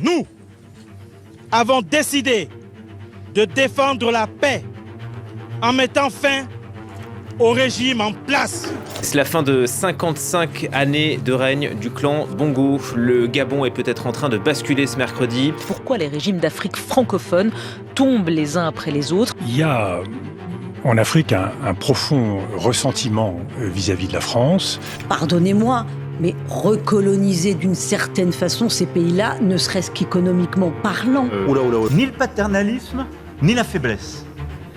nous avons décidé de défendre la paix en mettant fin au régime en place. C'est la fin de 55 années de règne du clan Bongo. Le Gabon est peut-être en train de basculer ce mercredi. Pourquoi les régimes d'Afrique francophone tombent les uns après les autres ? Il y a en Afrique un profond ressentiment vis-à-vis de la France. Pardonnez-moi, mais recoloniser d'une certaine façon ces pays-là, ne serait-ce qu'économiquement parlant. Ni le paternalisme, ni la faiblesse.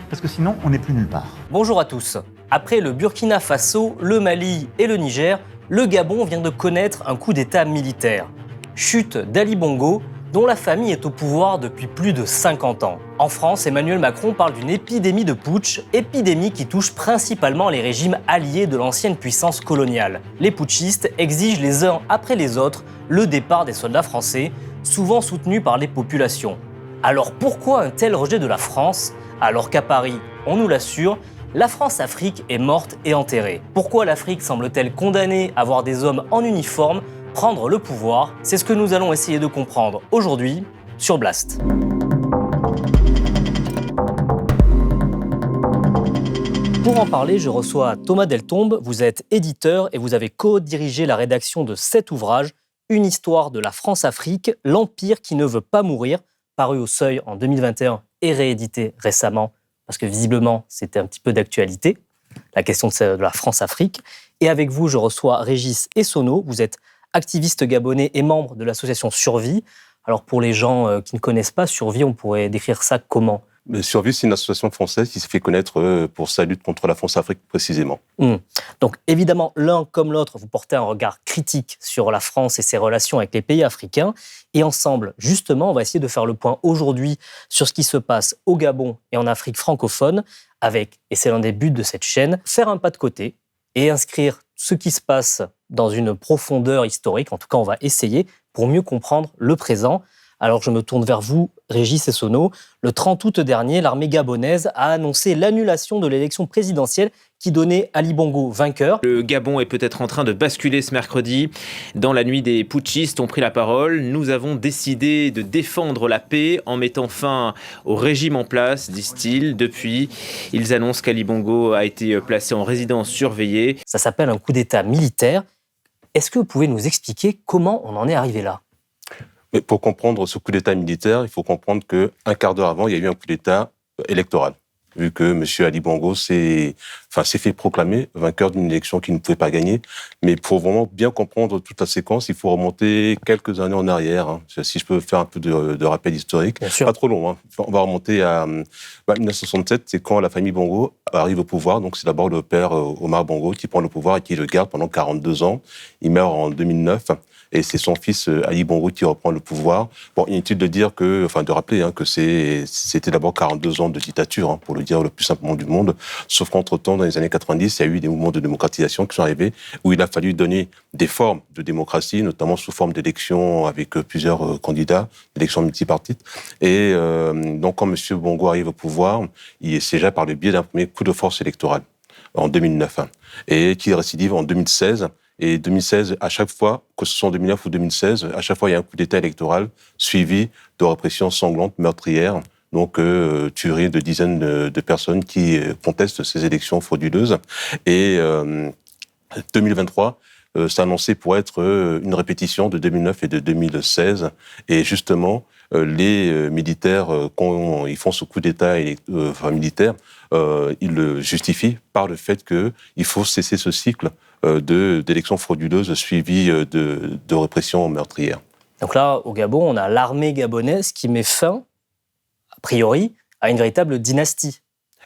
Parce que sinon, on n'est plus nulle part. Bonjour à tous. Après le Burkina Faso, le Mali et le Niger, le Gabon vient de connaître un coup d'État militaire. Chute d'Ali Bongo, dont la famille est au pouvoir depuis plus de 50 ans. En France, Emmanuel Macron parle d'une épidémie de putsch, épidémie qui touche principalement les régimes alliés de l'ancienne puissance coloniale. Les putschistes exigent les uns après les autres le départ des soldats français, souvent soutenus par les populations. Alors pourquoi un tel rejet de la France, alors qu'à Paris, on nous l'assure, la France-Afrique est morte et enterrée? Pourquoi l'Afrique semble-t-elle condamnée à voir des hommes en uniforme prendre le pouvoir? C'est ce que nous allons essayer de comprendre aujourd'hui sur Blast. Pour en parler, je reçois Thomas Deltombe. Vous êtes éditeur et vous avez co-dirigé la rédaction de cet ouvrage, Une histoire de la France-Afrique, l'empire qui ne veut pas mourir, paru au Seuil en 2021 et réédité récemment, parce que visiblement, c'était un petit peu d'actualité, la question de la France-Afrique. Et avec vous, je reçois Régis Essonneau. Vous êtes activiste gabonais et membre de l'association Survie. Alors pour les gens qui ne connaissent pas Survie, on pourrait décrire ça comment ? Survie, c'est une association française qui s'est fait connaître pour sa lutte contre la France-Afrique précisément. Donc évidemment, l'un comme l'autre, vous portez un regard critique sur la France et ses relations avec les pays africains. Et ensemble, justement, on va essayer de faire le point aujourd'hui sur ce qui se passe au Gabon et en Afrique francophone avec, et c'est l'un des buts de cette chaîne, faire un pas de côté et inscrire ce qui se passe dans une profondeur historique. En tout cas, on va essayer pour mieux comprendre le présent. Alors je me tourne vers vous, Régis Essonneau. Le 30 août dernier, l'armée gabonaise a annoncé l'annulation de l'élection présidentielle qui donnait Ali Bongo vainqueur. Le Gabon est peut-être en train de basculer ce mercredi. Dans la nuit, des putschistes ont pris la parole. Nous avons décidé de défendre la paix en mettant fin au régime en place, disent-ils. Depuis, ils annoncent qu'Ali Bongo a été placé en résidence surveillée. Ça s'appelle un coup d'État militaire. Est-ce que vous pouvez nous expliquer comment on en est arrivé là ? Mais pour comprendre ce coup d'État militaire, il faut comprendre qu'un quart d'heure avant, il y a eu un coup d'État électoral. Vu que M. Ali Bongo s'est fait proclamer vainqueur d'une élection qu'il ne pouvait pas gagner. Mais pour vraiment bien comprendre toute la séquence, il faut remonter quelques années en arrière. Si je peux faire un peu de rappel historique. Pas trop long. On va remonter à 1967, c'est quand la famille Bongo arrive au pouvoir. Donc c'est d'abord le père Omar Bongo qui prend le pouvoir et qui le garde pendant 42 ans. Il meurt en 2009. Et c'est son fils Ali Bongo qui reprend le pouvoir. Bon, inutile de dire de rappeler que c'était d'abord 42 ans de dictature, pour le dire le plus simplement du monde. Sauf qu'entre-temps, dans les années 90, il y a eu des mouvements de démocratisation qui sont arrivés, où il a fallu donner des formes de démocratie, notamment sous forme d'élections avec plusieurs candidats, d'élections multipartites. Et donc, quand M. Bongo arrive au pouvoir, il est déjà par le biais d'un premier coup de force électoral, en 2009, et qui récidive en 2016. Et 2016, à chaque fois, que ce soit en 2009 ou 2016, à chaque fois, il y a un coup d'État électoral suivi de répression sanglante, meurtrière, donc tuerie de dizaines de personnes qui contestent ces élections frauduleuses. Et 2023, c'est annoncé pour être une répétition de 2009 et de 2016. Et justement, les militaires, quand ils font ce coup d'État militaire, ils le justifient par le fait qu'il faut cesser ce cycle d'élections frauduleuses suivies de répression meurtrière. Donc là, au Gabon, on a l'armée gabonaise qui met fin, a priori, à une véritable dynastie.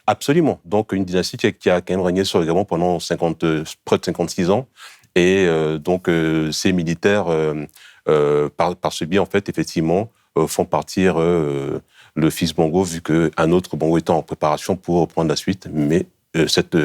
Absolument. Donc une dynastie qui a quand même régné sur le Gabon pendant près de 56 ans. Et donc ces militaires, par ce biais, en fait, effectivement, font partir le fils Bongo, vu qu'un autre Bongo était en préparation pour prendre la suite. Mais cette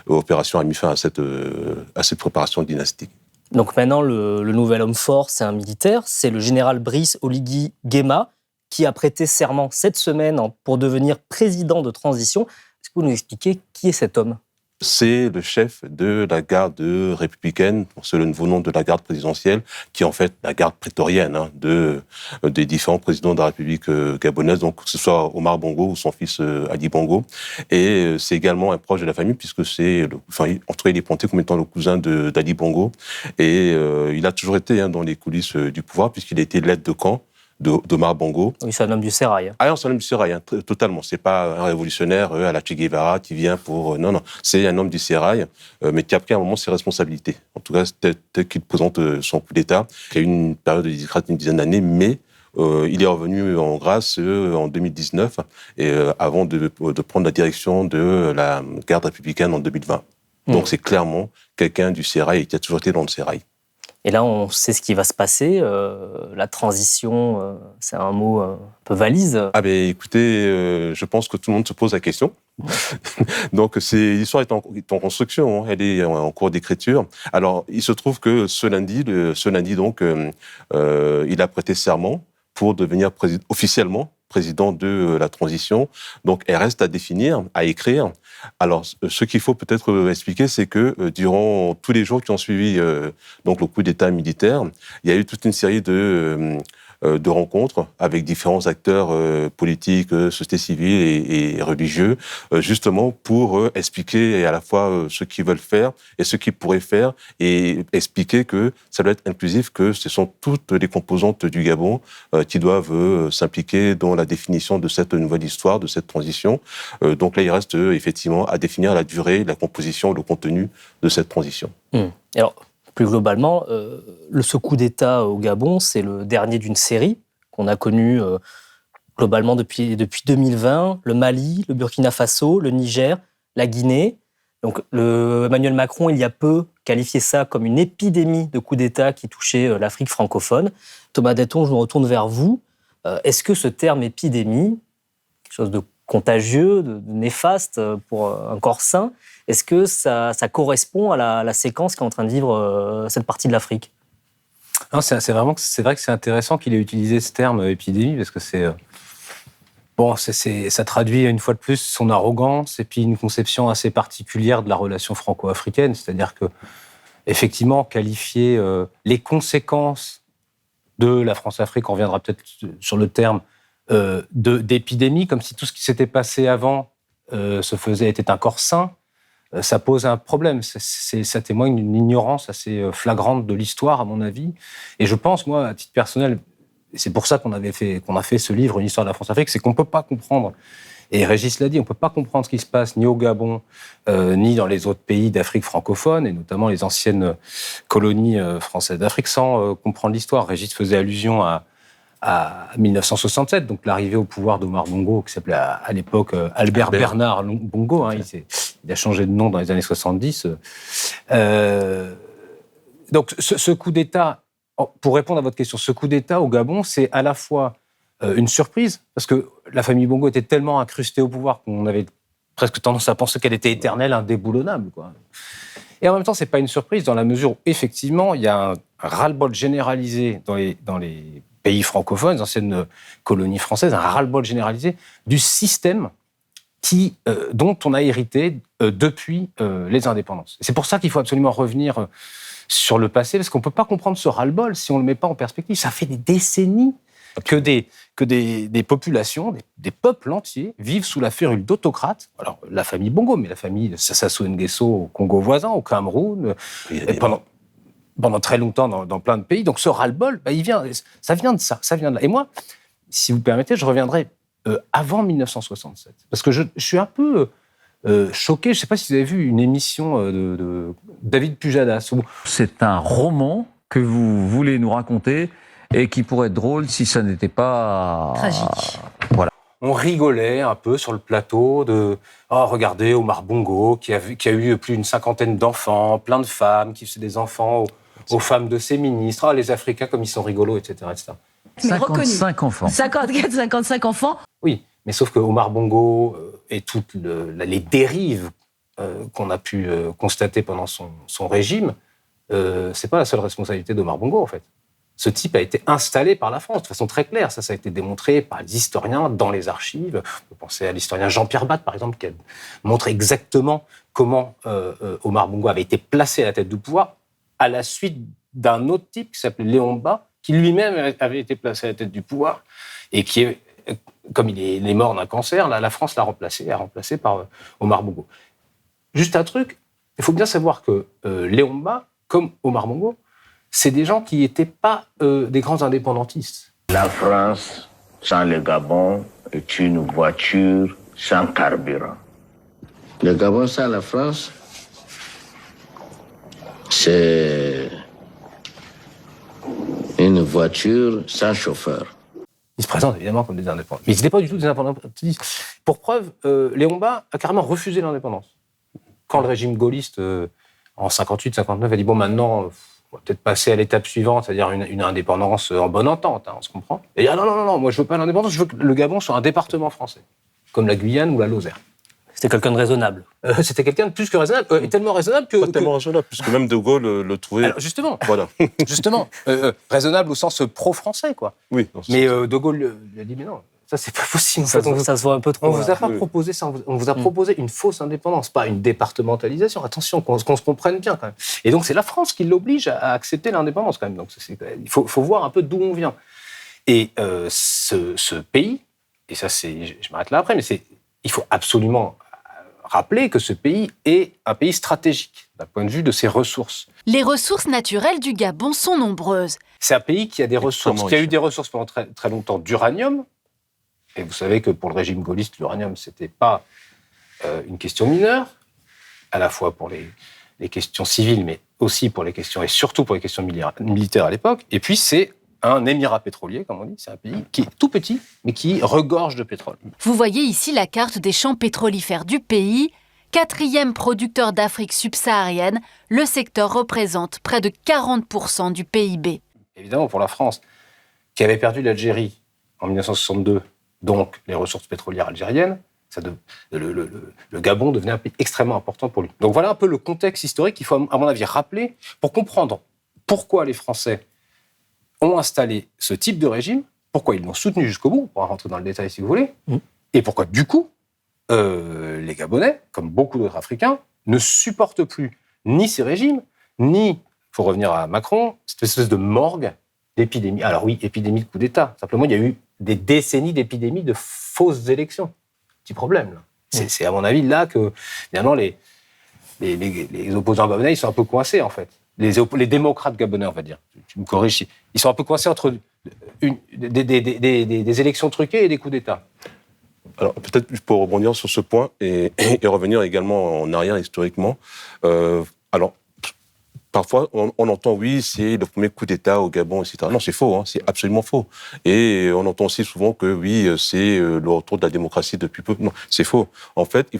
opération a mis fin à cette préparation dynastique. Donc maintenant, le nouvel homme fort, c'est un militaire, c'est le général Brice Oligui Nguema, qui a prêté serment cette semaine pour devenir président de transition. Est-ce que vous nous expliquez qui est cet homme ? c'est le chef de la garde républicaine, c'est le nouveau nom de la garde présidentielle, qui est en fait la garde prétorienne des différents présidents de la République gabonaise, donc que ce soit Omar Bongo ou son fils Ali Bongo. Et c'est également un proche de la famille, puisque en tout cas, il est pointé comme étant le cousin d'Ali Bongo. Et il a toujours été dans les coulisses du pouvoir, puisqu'il a été l'aide de camp d'Omar Bongo. Oui, c'est un homme du sérail. Ah non, c'est un homme du sérail, totalement. C'est pas un révolutionnaire à la Che Guevara qui vient pour... Non, c'est un homme du sérail, mais qui a pris à un moment ses responsabilités. En tout cas, tel qu'il présente son coup d'État, qui a eu une période de disgrâce d'une dizaine d'années, mais il est revenu en grâce en 2019, et avant de prendre la direction de la garde républicaine en 2020. Donc c'est clairement quelqu'un du sérail et qui a toujours été dans le sérail. Et là, on sait ce qui va se passer. La transition, c'est un mot un peu valise. Ah ben écoutez, je pense que tout le monde se pose la question. Donc l'histoire est en construction, elle est en cours d'écriture. Alors il se trouve que ce lundi donc, il a prêté serment pour devenir officiellement président de la transition. Donc, elle reste à définir, à écrire. Alors, ce qu'il faut peut-être expliquer, c'est que durant tous les jours qui ont suivi donc le coup d'État militaire, il y a eu toute une série de rencontres avec différents acteurs politiques, société civile et religieux, justement pour expliquer à la fois ce qu'ils veulent faire et ce qu'ils pourraient faire, et expliquer que ça doit être inclusif, que ce sont toutes les composantes du Gabon qui doivent s'impliquer dans la définition de cette nouvelle histoire, de cette transition. Donc là, il reste effectivement à définir la durée, la composition, le contenu de cette transition. Alors, plus globalement, ce coup d'État au Gabon, c'est le dernier d'une série qu'on a connue globalement depuis 2020. Le Mali, le Burkina Faso, le Niger, la Guinée. Donc, Emmanuel Macron, il y a peu, qualifiait ça comme une épidémie de coup d'État qui touchait l'Afrique francophone. Thomas Detton, je me retourne vers vous. Est-ce que ce terme épidémie, quelque chose de contagieux, de néfaste pour un corps sain, est-ce que ça correspond à la séquence qu'est en train de vivre cette partie de l'Afrique ? Non, c'est vrai que c'est intéressant qu'il ait utilisé ce terme épidémie, parce que ça traduit une fois de plus son arrogance et puis une conception assez particulière de la relation franco-africaine, c'est-à-dire que effectivement qualifier les conséquences de la France-Afrique, on reviendra peut-être sur le terme d'épidémie, comme si tout ce qui s'était passé avant était un corps sain, ça pose un problème. Ça témoigne d'une ignorance assez flagrante de l'histoire, à mon avis. Et je pense, moi, à titre personnel, et c'est pour ça qu'on a fait ce livre, Une histoire de la France-Afrique, c'est qu'on ne peut pas comprendre, et Régis l'a dit, on ne peut pas comprendre ce qui se passe ni au Gabon, ni dans les autres pays d'Afrique francophone, et notamment les anciennes colonies françaises d'Afrique, sans comprendre l'histoire. Régis faisait allusion à 1967, donc l'arrivée au pouvoir d'Omar Bongo, qui s'appelait à l'époque Albert Bernard Bongo. Il a changé de nom dans les années 70. Donc ce coup d'État, pour répondre à votre question, ce coup d'État au Gabon, c'est à la fois une surprise, parce que la famille Bongo était tellement incrustée au pouvoir qu'on avait presque tendance à penser qu'elle était éternelle, indéboulonnable, quoi. Et en même temps, c'est pas une surprise, dans la mesure où, effectivement, il y a un ras-le-bol généralisé dans les pays francophones, les anciennes colonies françaises, un ras-le-bol généralisé du système dont on a hérité depuis les indépendances. C'est pour ça qu'il faut absolument revenir sur le passé, parce qu'on ne peut pas comprendre ce ras-le-bol si on ne le met pas en perspective. Ça fait des décennies que des populations, des peuples entiers, vivent sous la férule d'autocrates. Alors, la famille Bongo, mais la famille Sassou Nguesso au Congo voisin, au Cameroun, pendant très longtemps dans plein de pays. Donc ce ras-le-bol, ça vient de ça, ça vient de là. Et moi, si vous permettez, je reviendrai avant 1967. Parce que je suis un peu choqué. Je ne sais pas si vous avez vu une émission de David Pujadas. C'est un roman que vous voulez nous raconter et qui pourrait être drôle si ça n'était pas... Tragique. Voilà. On rigolait un peu sur le plateau de « Oh, regardez, Omar Bongo, qui a eu plus d'une 50aine d'enfants, plein de femmes, qui faisaient des enfants aux femmes de ses ministres. Ah, les Africains, comme ils sont rigolos, etc. etc. » 55 enfants. 54, 55 enfants. Oui, mais sauf que Omar Bongo et toutes les dérives qu'on a pu constater pendant son régime, c'est pas la seule responsabilité d'Omar Bongo, en fait. ce type a été installé par la France de façon très claire. Ça a été démontré par les historiens dans les archives. On peut penser à l'historien Jean-Pierre Batte, par exemple, qui a montré exactement comment Omar Bongo avait été placé à la tête du pouvoir à la suite d'un autre type qui s'appelait Léon Mba, qui lui-même avait été placé à la tête du pouvoir et qui est, comme il est mort d'un cancer, la France a remplacé par Omar Bongo. Juste un truc, il faut bien savoir que Léon Mba, comme Omar Bongo, c'est des gens qui n'étaient pas des grands indépendantistes. La France, sans le Gabon, est une voiture sans carburant. Le Gabon sans la France, c'est une voiture sans chauffeur. Ils se présentent évidemment comme des indépendants. Mais ils n'étaient pas du tout des indépendantistes. Pour preuve, Léon Mba a carrément refusé l'indépendance. Quand le régime gaulliste, en 58-59, a dit « bon, maintenant, on va peut-être passer à l'étape suivante, c'est-à-dire une indépendance en bonne entente, on se comprend ». Et il dit « ah non, moi je veux pas l'indépendance, je veux que le Gabon soit un département français, comme la Guyane ou la Lozère ». C'était quelqu'un de raisonnable. C'était quelqu'un de plus que raisonnable, et tellement raisonnable que... Pas tellement raisonnable, puisque même De Gaulle le trouvait... Alors justement, voilà. Raisonnable au sens pro-français, quoi. Oui. Mais De Gaulle lui a dit « mais non, ça c'est pas possible. Ça se voit un peu trop. On vous a pas proposé ça, on vous a proposé une fausse indépendance, pas une départementalisation. Attention, qu'on se comprenne bien quand même. Et donc c'est la France qui l'oblige à accepter l'indépendance quand même. Donc il faut voir un peu d'où on vient. Et ce pays, et ça je m'arrête là après, mais il faut absolument rappeler que ce pays est un pays stratégique d'un point de vue de ses ressources. Les ressources naturelles du Gabon sont nombreuses. C'est un pays qui a des ressources, qui a eu des ressources pendant très, très longtemps d'uranium. Et vous savez que pour le régime gaulliste, l'uranium, c'était pas une question mineure, à la fois pour les questions civiles, mais aussi pour les questions, et surtout pour les questions militaires à l'époque. Et puis, c'est un émirat pétrolier, comme on dit. C'est un pays qui est tout petit, mais qui regorge de pétrole. Vous voyez ici la carte des champs pétrolifères du pays. 4e producteur d'Afrique subsaharienne, le secteur représente près de 40% du PIB. Évidemment, pour la France, qui avait perdu l'Algérie en 1962, donc les ressources pétrolières algériennes, le Gabon devenait un pays extrêmement important pour lui. Donc voilà un peu le contexte historique qu'il faut, à mon avis, rappeler pour comprendre pourquoi les Français ont installé ce type de régime, pourquoi ils l'ont soutenu jusqu'au bout, on pourra rentrer dans le détail si vous voulez, et pourquoi, du coup, les Gabonais, comme beaucoup d'autres Africains, ne supportent plus ni ces régimes, ni, pour revenir à Macron, cette espèce de morgue d'épidémie. Alors oui, épidémie de coup d'État. Simplement, il y a eu des décennies d'épidémies de fausses élections. Petit problème, là. C'est à mon avis là que, finalement, les opposants gabonais, ils sont un peu coincés, en fait. Les démocrates gabonais, on va dire. Tu me corriges. Ils sont un peu coincés entre des élections truquées et des coups d'État. Alors, peut-être pour rebondir sur ce point et revenir également en arrière historiquement. Alors, parfois, on entend, oui, c'est le premier coup d'État au Gabon, etc. Non, c'est faux, hein, c'est absolument faux. Et on entend aussi souvent que, oui, c'est le retour de la démocratie depuis peu. Non, c'est faux. En fait,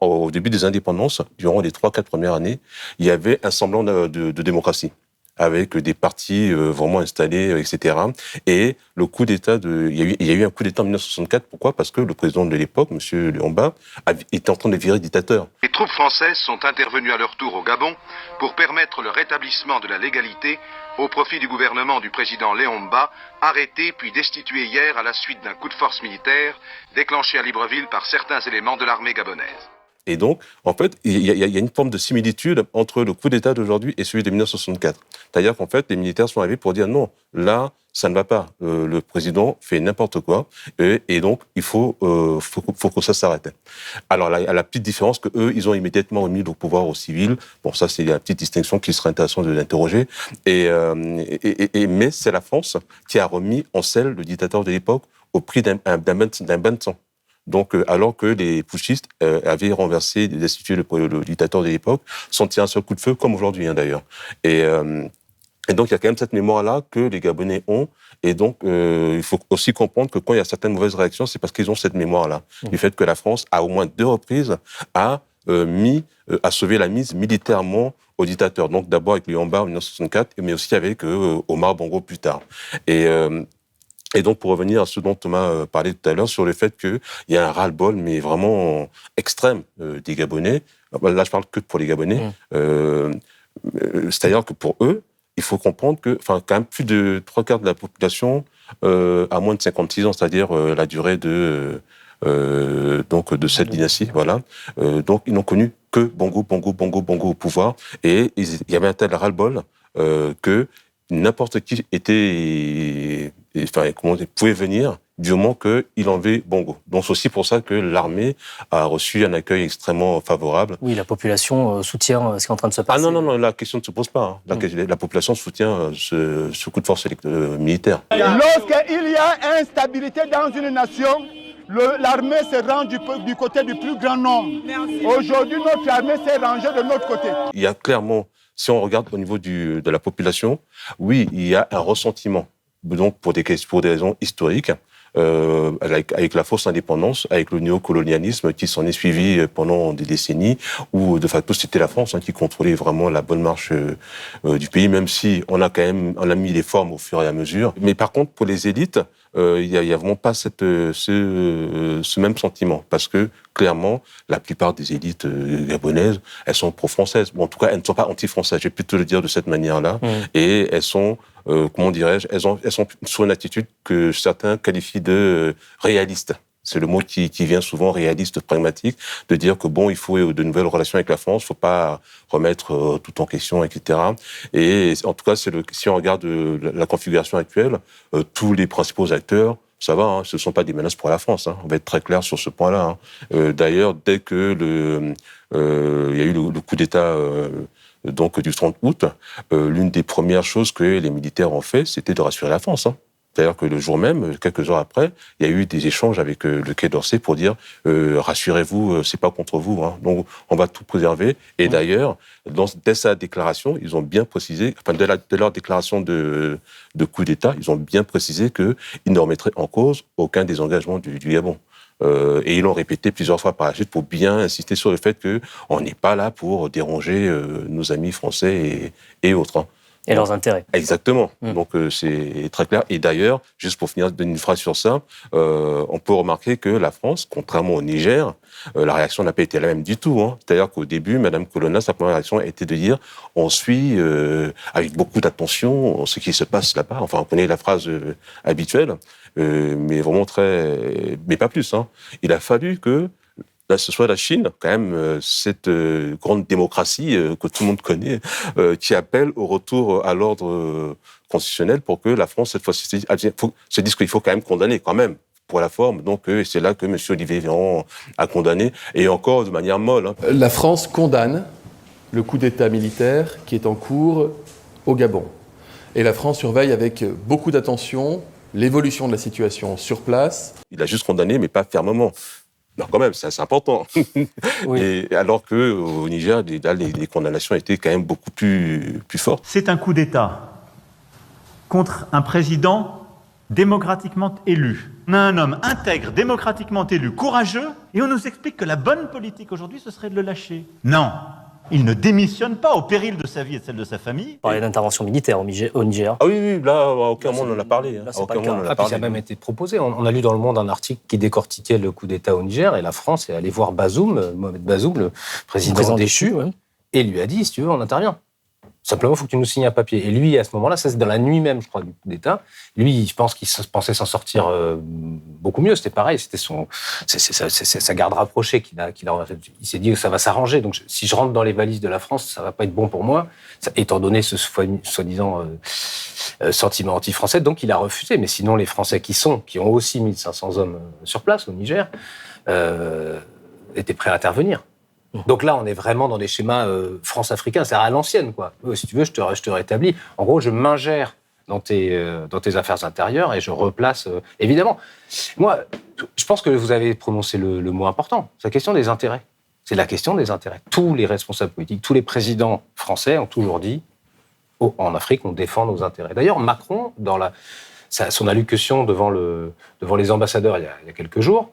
au début des indépendances, durant les 3-4 premières années, il y avait un semblant de démocratie, avec des partis vraiment installés, etc. Et le coup d'État, il y a eu un coup d'État en 1964. Pourquoi ? Parce que le président de l'époque, M. Léon Mba, était en train de virer dictateur. Les troupes françaises sont intervenues à leur tour au Gabon pour permettre le rétablissement de la légalité au profit du gouvernement du président Léon Mba, arrêté puis destitué hier à la suite d'un coup de force militaire déclenché à Libreville par certains éléments de l'armée gabonaise. Et donc, en fait, il y a une forme de similitude entre le coup d'État d'aujourd'hui et celui de 1964. C'est-à-dire qu'en fait, les militaires sont arrivés pour dire non, là, ça ne va pas. Le président fait n'importe quoi, et donc il faut que ça s'arrête. Alors, la petite différence que eux, ils ont immédiatement remis le pouvoir aux civils. Bon, ça, c'est la petite distinction qui serait intéressant de l'interroger. Mais c'est la France qui a remis en selle le dictateur de l'époque au prix d'un bain de sang. Donc, alors que les putschistes avaient renversé, destitué le dictateur de l'époque, sans tirer un seul coup de feu, comme aujourd'hui, hein, d'ailleurs. Et donc, il y a quand même cette mémoire-là que les Gabonais ont. Et donc, il faut aussi comprendre que quand il y a certaines mauvaises réactions, c'est parce qu'ils ont cette mémoire-là. Du fait que la France, à au moins 2 reprises, a sauvé la mise militairement au dictateur. Donc, d'abord avec Léon Mba en 1964, mais aussi avec Omar Bongo plus tard. Et donc, pour revenir à ce dont Thomas parlait tout à l'heure, sur le fait qu'il y a un ras-le-bol, mais vraiment extrême, des Gabonais. Là, je parle que pour les Gabonais. C'est-à-dire que pour eux, il faut comprendre que, quand même plus de 3/4 de la population a moins de 56 ans, c'est-à-dire la durée de cette dynastie, voilà. Donc ils n'ont connu que Bongo au pouvoir, et il y avait un tel ras-le-bol que n'importe qui pouvait venir du moment qu'il enlevait Bongo. Donc c'est aussi pour ça que l'armée a reçu un accueil extrêmement favorable. Oui, la population soutient ce qui est en train de se passer. Ah non, la question ne se pose pas. La population soutient ce coup de force militaire. Lorsqu'il y a instabilité dans une nation, l'armée se rend du côté du plus grand nombre. Aujourd'hui, notre armée s'est rangée de notre côté. Il y a clairement, si on regarde au niveau de la population, oui, il y a un ressentiment. Donc pour des raisons historiques, avec la fausse indépendance, avec le néocolonialisme qui s'en est suivi pendant des décennies, où de facto c'était la France qui contrôlait vraiment la bonne marche du pays, même si on a mis les formes au fur et à mesure. Mais par contre, pour les élites, il y a vraiment pas ce même sentiment, parce que clairement, la plupart des élites gabonaises, elles sont pro-françaises. Bon, en tout cas, elles ne sont pas anti-françaises, je vais plutôt le dire de cette manière-là, et elles sont elles sont sur une attitude que certains qualifient de réaliste. C'est le mot qui vient souvent, réaliste, pragmatique, de dire que il faut de nouvelles relations avec la France, il ne faut pas remettre tout en question, etc. Et en tout cas, si on regarde la configuration actuelle, tous les principaux acteurs, ça va, ce ne sont pas des menaces pour la France. On va être très clair sur ce point-là. D'ailleurs, dès que il y a eu le coup d'État du 30 août, l'une des premières choses que les militaires ont fait, c'était de rassurer la France. C'est-à-dire que le jour même, quelques heures après, il y a eu des échanges avec le Quai d'Orsay pour dire rassurez-vous, c'est pas contre vous. Donc on va tout préserver. Et d'ailleurs, dès sa déclaration, ils ont bien précisé, dès leur déclaration de coup d'État, ils ont bien précisé qu'ils ne remettraient en cause aucun des engagements du Gabon. Et ils l'ont répété plusieurs fois par la suite pour bien insister sur le fait qu'on n'est pas là pour déranger nos amis français et autres. Et leurs intérêts. Exactement. Donc c'est très clair. Et d'ailleurs, juste pour finir d'une phrase sur ça, on peut remarquer que la France, contrairement au Niger, la réaction n'a pas été la même du tout. C'est-à-dire qu'au début, Madame Colonna, sa première réaction a été de dire on suit avec beaucoup d'attention ce qui se passe là-bas. Enfin, on connaît la phrase habituelle, mais vraiment mais pas plus. Il a fallu que là, ce soit la Chine, quand même, cette grande démocratie que tout le monde connaît, qui appelle au retour à l'ordre constitutionnel pour que la France, cette fois-ci, se dise qu'il faut quand même condamner, quand même, pour la forme. Donc, c'est là que M. Olivier Véran a condamné, et encore de manière molle. La France condamne le coup d'État militaire qui est en cours au Gabon. Et la France surveille avec beaucoup d'attention l'évolution de la situation sur place. Il a juste condamné, mais pas fermement. Non, quand même, c'est important. Oui. Et alors qu'au Niger, les condamnations étaient quand même beaucoup plus fortes. C'est un coup d'État contre un président démocratiquement élu. On a un homme intègre, démocratiquement élu, courageux, et on nous explique que la bonne politique aujourd'hui, ce serait de le lâcher. Non, il ne démissionne pas au péril de sa vie et de celle de sa famille. On parlait d'intervention militaire au Niger. Ah oui, là, à aucun moment on en a parlé. Là, c'est pas le cas. Puis ça a même été proposé. On a lu dans Le Monde un article qui décortiquait le coup d'État au Niger, et la France est allée voir Mohamed Bazoum, le président déchu, et lui a dit, si tu veux, on intervient. Simplement, il faut que tu nous signes un papier. Et lui, à ce moment-là, ça c'est dans la nuit même, je crois, du coup d'État. Lui, je pense qu'il pensait s'en sortir beaucoup mieux. C'était pareil, c'était sa garde rapprochée il s'est dit que ça va s'arranger. Donc, si je rentre dans les valises de la France, ça va pas être bon pour moi, étant donné ce soi-disant sentiment anti-français. Donc, il a refusé. Mais sinon, les Français qui ont aussi 1500 hommes sur place au Niger, étaient prêts à intervenir. Donc là, on est vraiment dans des schémas France-africains, c'est à l'ancienne, quoi. Si tu veux, je te rétablis. En gros, je m'ingère dans tes affaires intérieures et je replace... évidemment, moi, je pense que vous avez prononcé le mot important. C'est la question des intérêts. C'est la question des intérêts. Tous les responsables politiques, tous les présidents français ont toujours dit en Afrique, on défend nos intérêts. D'ailleurs, Macron, dans son allocution devant les ambassadeurs il y a quelques jours,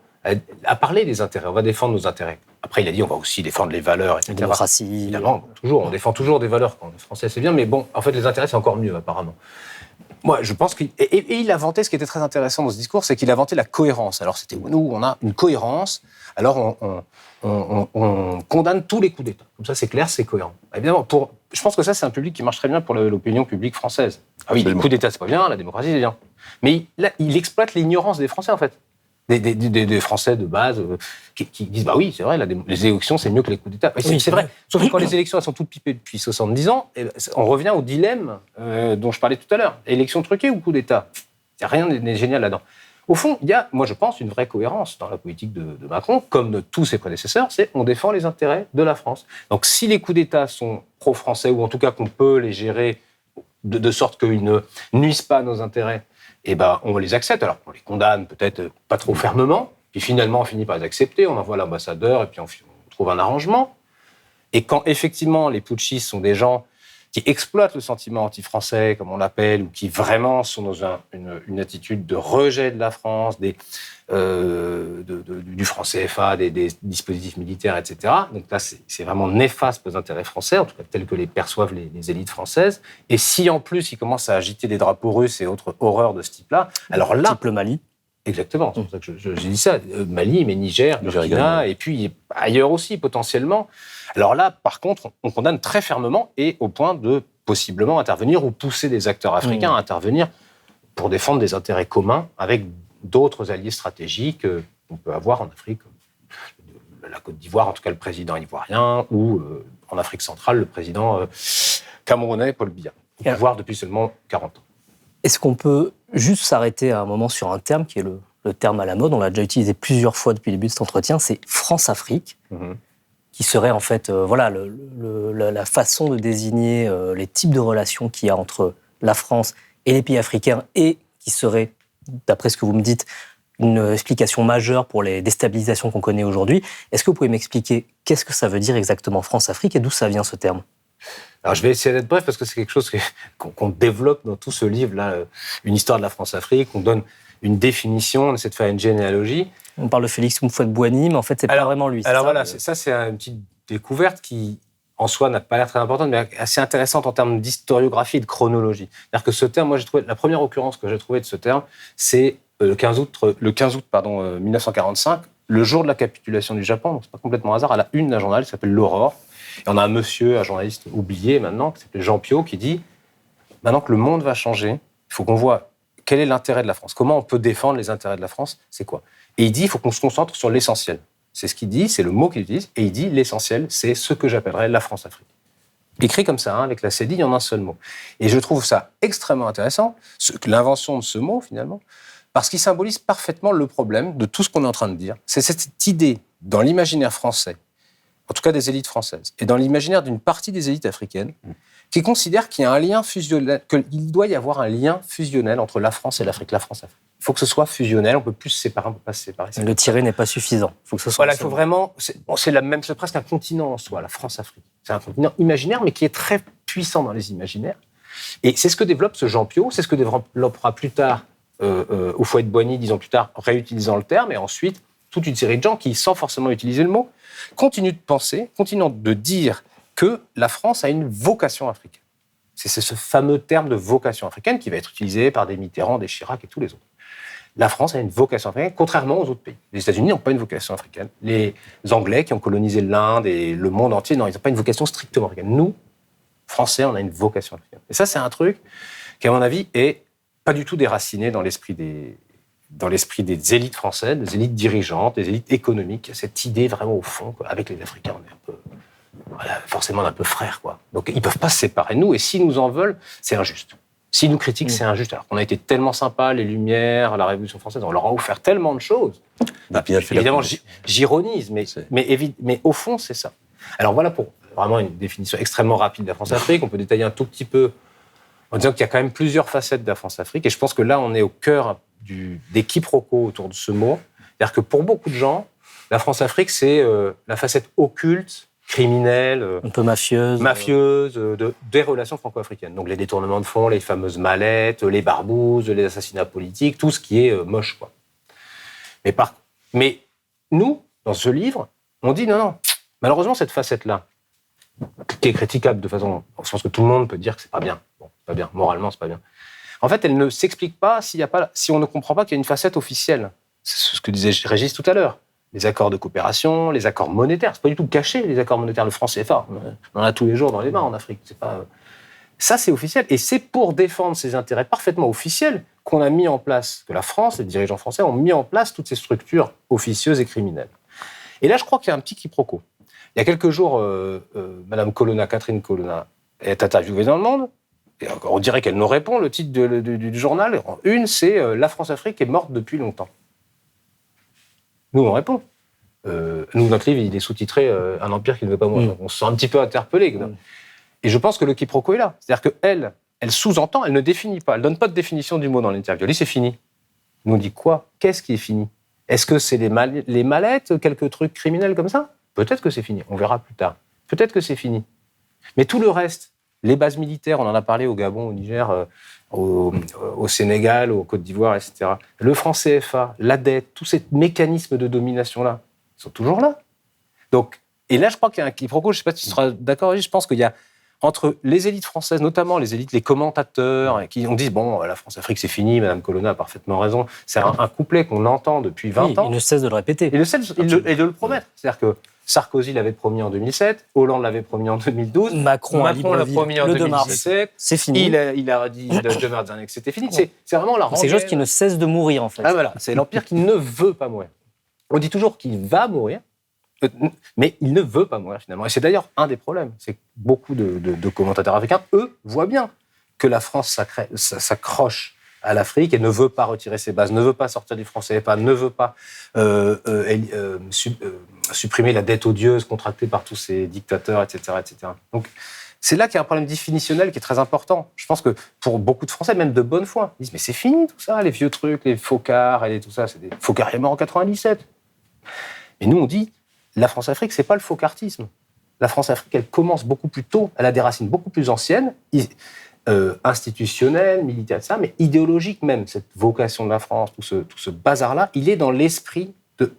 a parlé des intérêts. On va défendre nos intérêts. Après, il a dit on va aussi défendre les valeurs, etc. La démocratie. Évidemment, on défend toujours des valeurs quand on est français, c'est bien, mais bon, en fait, les intérêts, c'est encore mieux, apparemment. Moi, je pense qu'il... Et il a vanté, ce qui était très intéressant dans ce discours, c'est qu'il a vanté la cohérence. Alors, c'était, nous, on a une cohérence, alors on condamne tous les coups d'État. Comme ça, c'est clair, c'est cohérent. Évidemment, je pense que ça, c'est un public qui marche très bien pour l'opinion publique française. Ah oui, les coups d'État, c'est pas bien, la démocratie, c'est bien. Mais là, il exploite l'ignorance des Français, en fait. Des Français de base qui disent bah oui, c'est vrai, les élections, c'est mieux que les coups d'État. Oui, c'est vrai. Sauf que quand les élections elles sont toutes pipées depuis 70 ans, on revient au dilemme dont je parlais tout à l'heure. Élection truquée ou coup d'État ? Rien n'est génial là-dedans. Au fond, il y a, moi je pense, une vraie cohérence dans la politique de Macron, comme de tous ses prédécesseurs, c'est on défend les intérêts de la France. Donc si les coups d'État sont pro-français, ou en tout cas qu'on peut les gérer de sorte qu'ils ne nuisent pas à nos intérêts, eh ben, on les accepte. Alors, on les condamne peut-être pas trop fermement, puis finalement, on finit par les accepter, on envoie l'ambassadeur, et puis on trouve un arrangement. Et quand, effectivement, les putschistes sont des gens qui exploitent le sentiment anti-français, comme on l'appelle, ou qui vraiment sont dans une attitude de rejet de la France, du franc CFA, des dispositifs militaires, etc. Donc là, c'est vraiment néfaste pour les intérêts français, en tout cas tels que les perçoivent les élites françaises. Et si, en plus, ils commencent à agiter des drapeaux russes et autres horreurs de ce type-là, alors là... Type le Mali. Exactement, c'est pour ça que j'ai dit ça. Mali, mais Niger, Burkina, et puis ailleurs aussi, potentiellement. Alors là, par contre, on condamne très fermement et au point de possiblement intervenir ou pousser des acteurs africains à intervenir pour défendre des intérêts communs avec d'autres alliés stratégiques qu'on peut avoir en Afrique, la Côte d'Ivoire, en tout cas le président ivoirien, ou en Afrique centrale, le président camerounais, Paul Biya, au pouvoir depuis seulement 40 ans. Est-ce qu'on peut juste s'arrêter à un moment sur un terme qui est le terme à la mode, on l'a déjà utilisé plusieurs fois depuis le début de cet entretien, c'est France-Afrique, qui serait en fait la façon de désigner les types de relations qu'il y a entre la France et les pays africains et qui serait, d'après ce que vous me dites, une explication majeure pour les déstabilisations qu'on connaît aujourd'hui. Est-ce que vous pouvez m'expliquer qu'est-ce que ça veut dire exactement France-Afrique et d'où ça vient ce terme ? Alors, je vais essayer d'être bref parce que c'est quelque chose qu'on développe dans tout ce livre-là, une histoire de la France-Afrique. On donne une définition, on essaie de faire une généalogie. On parle de Félix Houphouët-Boigny, mais en fait, c'est pas vraiment lui. Alors voilà, ça c'est une petite découverte qui, en soi, n'a pas l'air très importante, mais assez intéressante en termes d'historiographie et de chronologie. C'est-à-dire que ce terme, moi, j'ai trouvé la première occurrence que j'ai trouvée de ce terme, c'est le 15 août 1945, le jour de la capitulation du Japon. Donc c'est pas complètement hasard. À la une d'un journal qui s'appelle l'Aurore. Et on a un journaliste oublié maintenant, qui s'appelle Jean Piot, qui dit « Maintenant que le monde va changer, il faut qu'on voit quel est l'intérêt de la France. Comment on peut défendre les intérêts de la France, c'est quoi ?» Et il dit « Il faut qu'on se concentre sur l'essentiel. » C'est ce qu'il dit, c'est le mot qu'il utilise. Et il dit « L'essentiel, c'est ce que j'appellerais la France-Afrique. » Écrit comme ça, avec la cédille en un seul mot. Et je trouve ça extrêmement intéressant, l'invention de ce mot, finalement, parce qu'il symbolise parfaitement le problème de tout ce qu'on est en train de dire. C'est cette idée, dans l'imaginaire français, en tout cas des élites françaises, et dans l'imaginaire d'une partie des élites africaines, qui considèrent qu'il y a un lien fusionnel, qu'il doit y avoir un lien fusionnel entre la France et l'Afrique, la France-Afrique. Il faut que ce soit fusionnel, on ne peut plus se séparer, on ne peut pas se séparer. Le tiret n'est pas suffisant. Il faut que ce soit. Voilà, il faut vraiment. C'est presque un continent en soi, la France-Afrique. C'est un continent imaginaire, mais qui est très puissant dans les imaginaires. Et c'est ce que développe ce Jean Piot, c'est ce que développera plus tard Houphouët-Boigny, disons plus tard, réutilisant le terme, et ensuite toute une série de gens qui, sans forcément utiliser le mot, continuent de penser, continuent de dire que la France a une vocation africaine. C'est ce fameux terme de vocation africaine qui va être utilisé par des Mitterrand, des Chirac et tous les autres. La France a une vocation africaine, contrairement aux autres pays. Les États-Unis n'ont pas une vocation africaine. Les Anglais qui ont colonisé l'Inde et le monde entier, non, ils n'ont pas une vocation strictement africaine. Nous, Français, on a une vocation africaine. Et ça, c'est un truc qui, à mon avis, est pas du tout déraciné dans l'esprit des élites françaises, des élites dirigeantes, des élites économiques. Cette idée vraiment au fond, quoi, avec les Africains, on est un peu, forcément un peu frères, quoi. Donc ils peuvent pas se séparer de nous, et s'ils nous en veulent, c'est injuste. S'ils nous critiquent, c'est injuste. Alors qu'on a été tellement sympas, les Lumières, la Révolution française, on leur a offert tellement de choses. Évidemment, j'ironise, mais au fond, c'est ça. Alors voilà pour vraiment une définition extrêmement rapide de la France-Afrique. On peut détailler un tout petit peu en disant qu'il y a quand même plusieurs facettes de la France-Afrique, et je pense que là, on est au cœur des quiproquos autour de ce mot. C'est-à-dire que pour beaucoup de gens, la France-Afrique, c'est la facette occulte, criminelle, un peu mafieuse des relations franco-africaines. Donc les détournements de fonds, les fameuses mallettes, les barbouzes, les assassinats politiques, tout ce qui est moche, quoi. Mais nous, dans ce livre, on dit non, malheureusement, cette facette-là, qui est critiquable de façon... Je pense que tout le monde peut dire que c'est pas bien. Bon, c'est pas bien. Moralement, c'est pas bien. En fait, elle ne s'explique pas si on ne comprend pas qu'il y a une facette officielle. C'est ce que disait Régis tout à l'heure. Les accords de coopération, les accords monétaires, c'est pas du tout caché, les accords monétaires, le franc CFA. On en a tous les jours dans les mains en Afrique. Ça, c'est officiel. Et c'est pour défendre ces intérêts parfaitement officiels qu'on a mis en place, que la France, les dirigeants français ont mis en place toutes ces structures officieuses et criminelles. Et là, je crois qu'il y a un petit quiproquo. Il y a quelques jours, Madame Colonna, Catherine Colonna, est interviewée dans Le Monde. Et on dirait qu'elle nous répond. Le titre du journal, une, c'est « La France-Afrique est morte depuis longtemps ». Nous, on répond. Nous, notre livre, il est sous-titré « Un empire qui ne veut pas mourir ». On se sent un petit peu interpellé. Et je pense que le quiproquo est là. C'est-à-dire qu'elle, elle sous-entend, elle ne définit pas. Elle ne donne pas de définition du mot dans l'interview. Elle dit « c'est fini ». Elle nous dit quoi ? Qu'est-ce qui est fini ? Est-ce que c'est les mallettes, quelques trucs criminels comme ça ? Peut-être que c'est fini. On verra plus tard. Peut-être que c'est fini. Mais tout le reste, les bases militaires, on en a parlé au Gabon, au Niger, au Sénégal, au Côte d'Ivoire, etc. Le franc CFA, la dette, tous ces mécanismes de domination-là, ils sont toujours là. Donc, et là, je crois qu'il y a un quiproquo, je ne sais pas si tu seras d'accord, je pense qu'il y a entre les élites françaises, notamment les élites, les commentateurs, qui ont dit, bon, la France-Afrique, c'est fini, Madame Colonna a parfaitement raison. C'est un couplet qu'on entend depuis 20 ans. Il ne cesse de le répéter. Et de le promettre. C'est-à-dire que Sarkozy l'avait promis en 2007, Hollande l'avait promis en 2012, Macron l'a promis en 2017. C'est fini. Il a dit de mars dernier que c'était fini. C'est vraiment la rengaine. C'est quelque chose qui ne cesse de mourir, en fait. Ah voilà, c'est l'empire qui ne veut pas mourir. On dit toujours qu'il va mourir, mais il ne veut pas mourir finalement. Et c'est d'ailleurs un des problèmes. C'est que beaucoup de commentateurs africains, eux, voient bien que la France s'accroche à l'Afrique et ne veut pas retirer ses bases, ne veut pas sortir du franc CFA, ne veut pas supprimer la dette odieuse contractée par tous ces dictateurs, etc., etc. Donc, c'est là qu'il y a un problème définitionnel qui est très important. Je pense que pour beaucoup de Français, même de bonne foi, ils disent « mais c'est fini tout ça, les vieux trucs, les Foccart, et tout ça. Foccart est mort en 97. » Et nous, on dit « la France-Afrique, c'est pas le foccartisme. La France-Afrique, elle commence beaucoup plus tôt, elle a des racines beaucoup plus anciennes, institutionnelles, militaires, ça, mais idéologiques même. Cette vocation de la France, tout ce bazar-là, il est dans l'esprit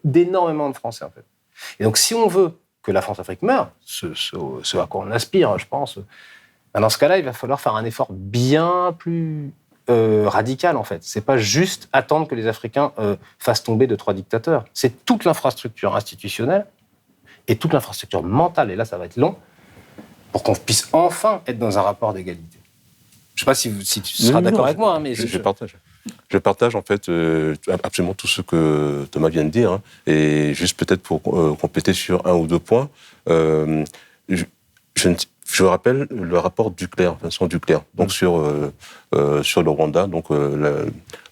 d'énormément de Français, en fait. Et donc, si on veut que la France-Afrique meure, ce à quoi on aspire, je pense, dans ce cas-là, il va falloir faire un effort bien plus radical, en fait. C'est pas juste attendre que les Africains fassent tomber 2-3 dictateurs. C'est toute l'infrastructure institutionnelle et toute l'infrastructure mentale, et là, ça va être long, pour qu'on puisse enfin être dans un rapport d'égalité. Je ne sais pas si tu seras d'accord avec moi, mais je partage. Je partage en fait absolument tout ce que Thomas vient de dire, hein, et juste peut-être pour compléter sur 1 ou 2 points. Je rappelle le rapport Duclerc, Vincent Duclerc, donc sur le Rwanda, donc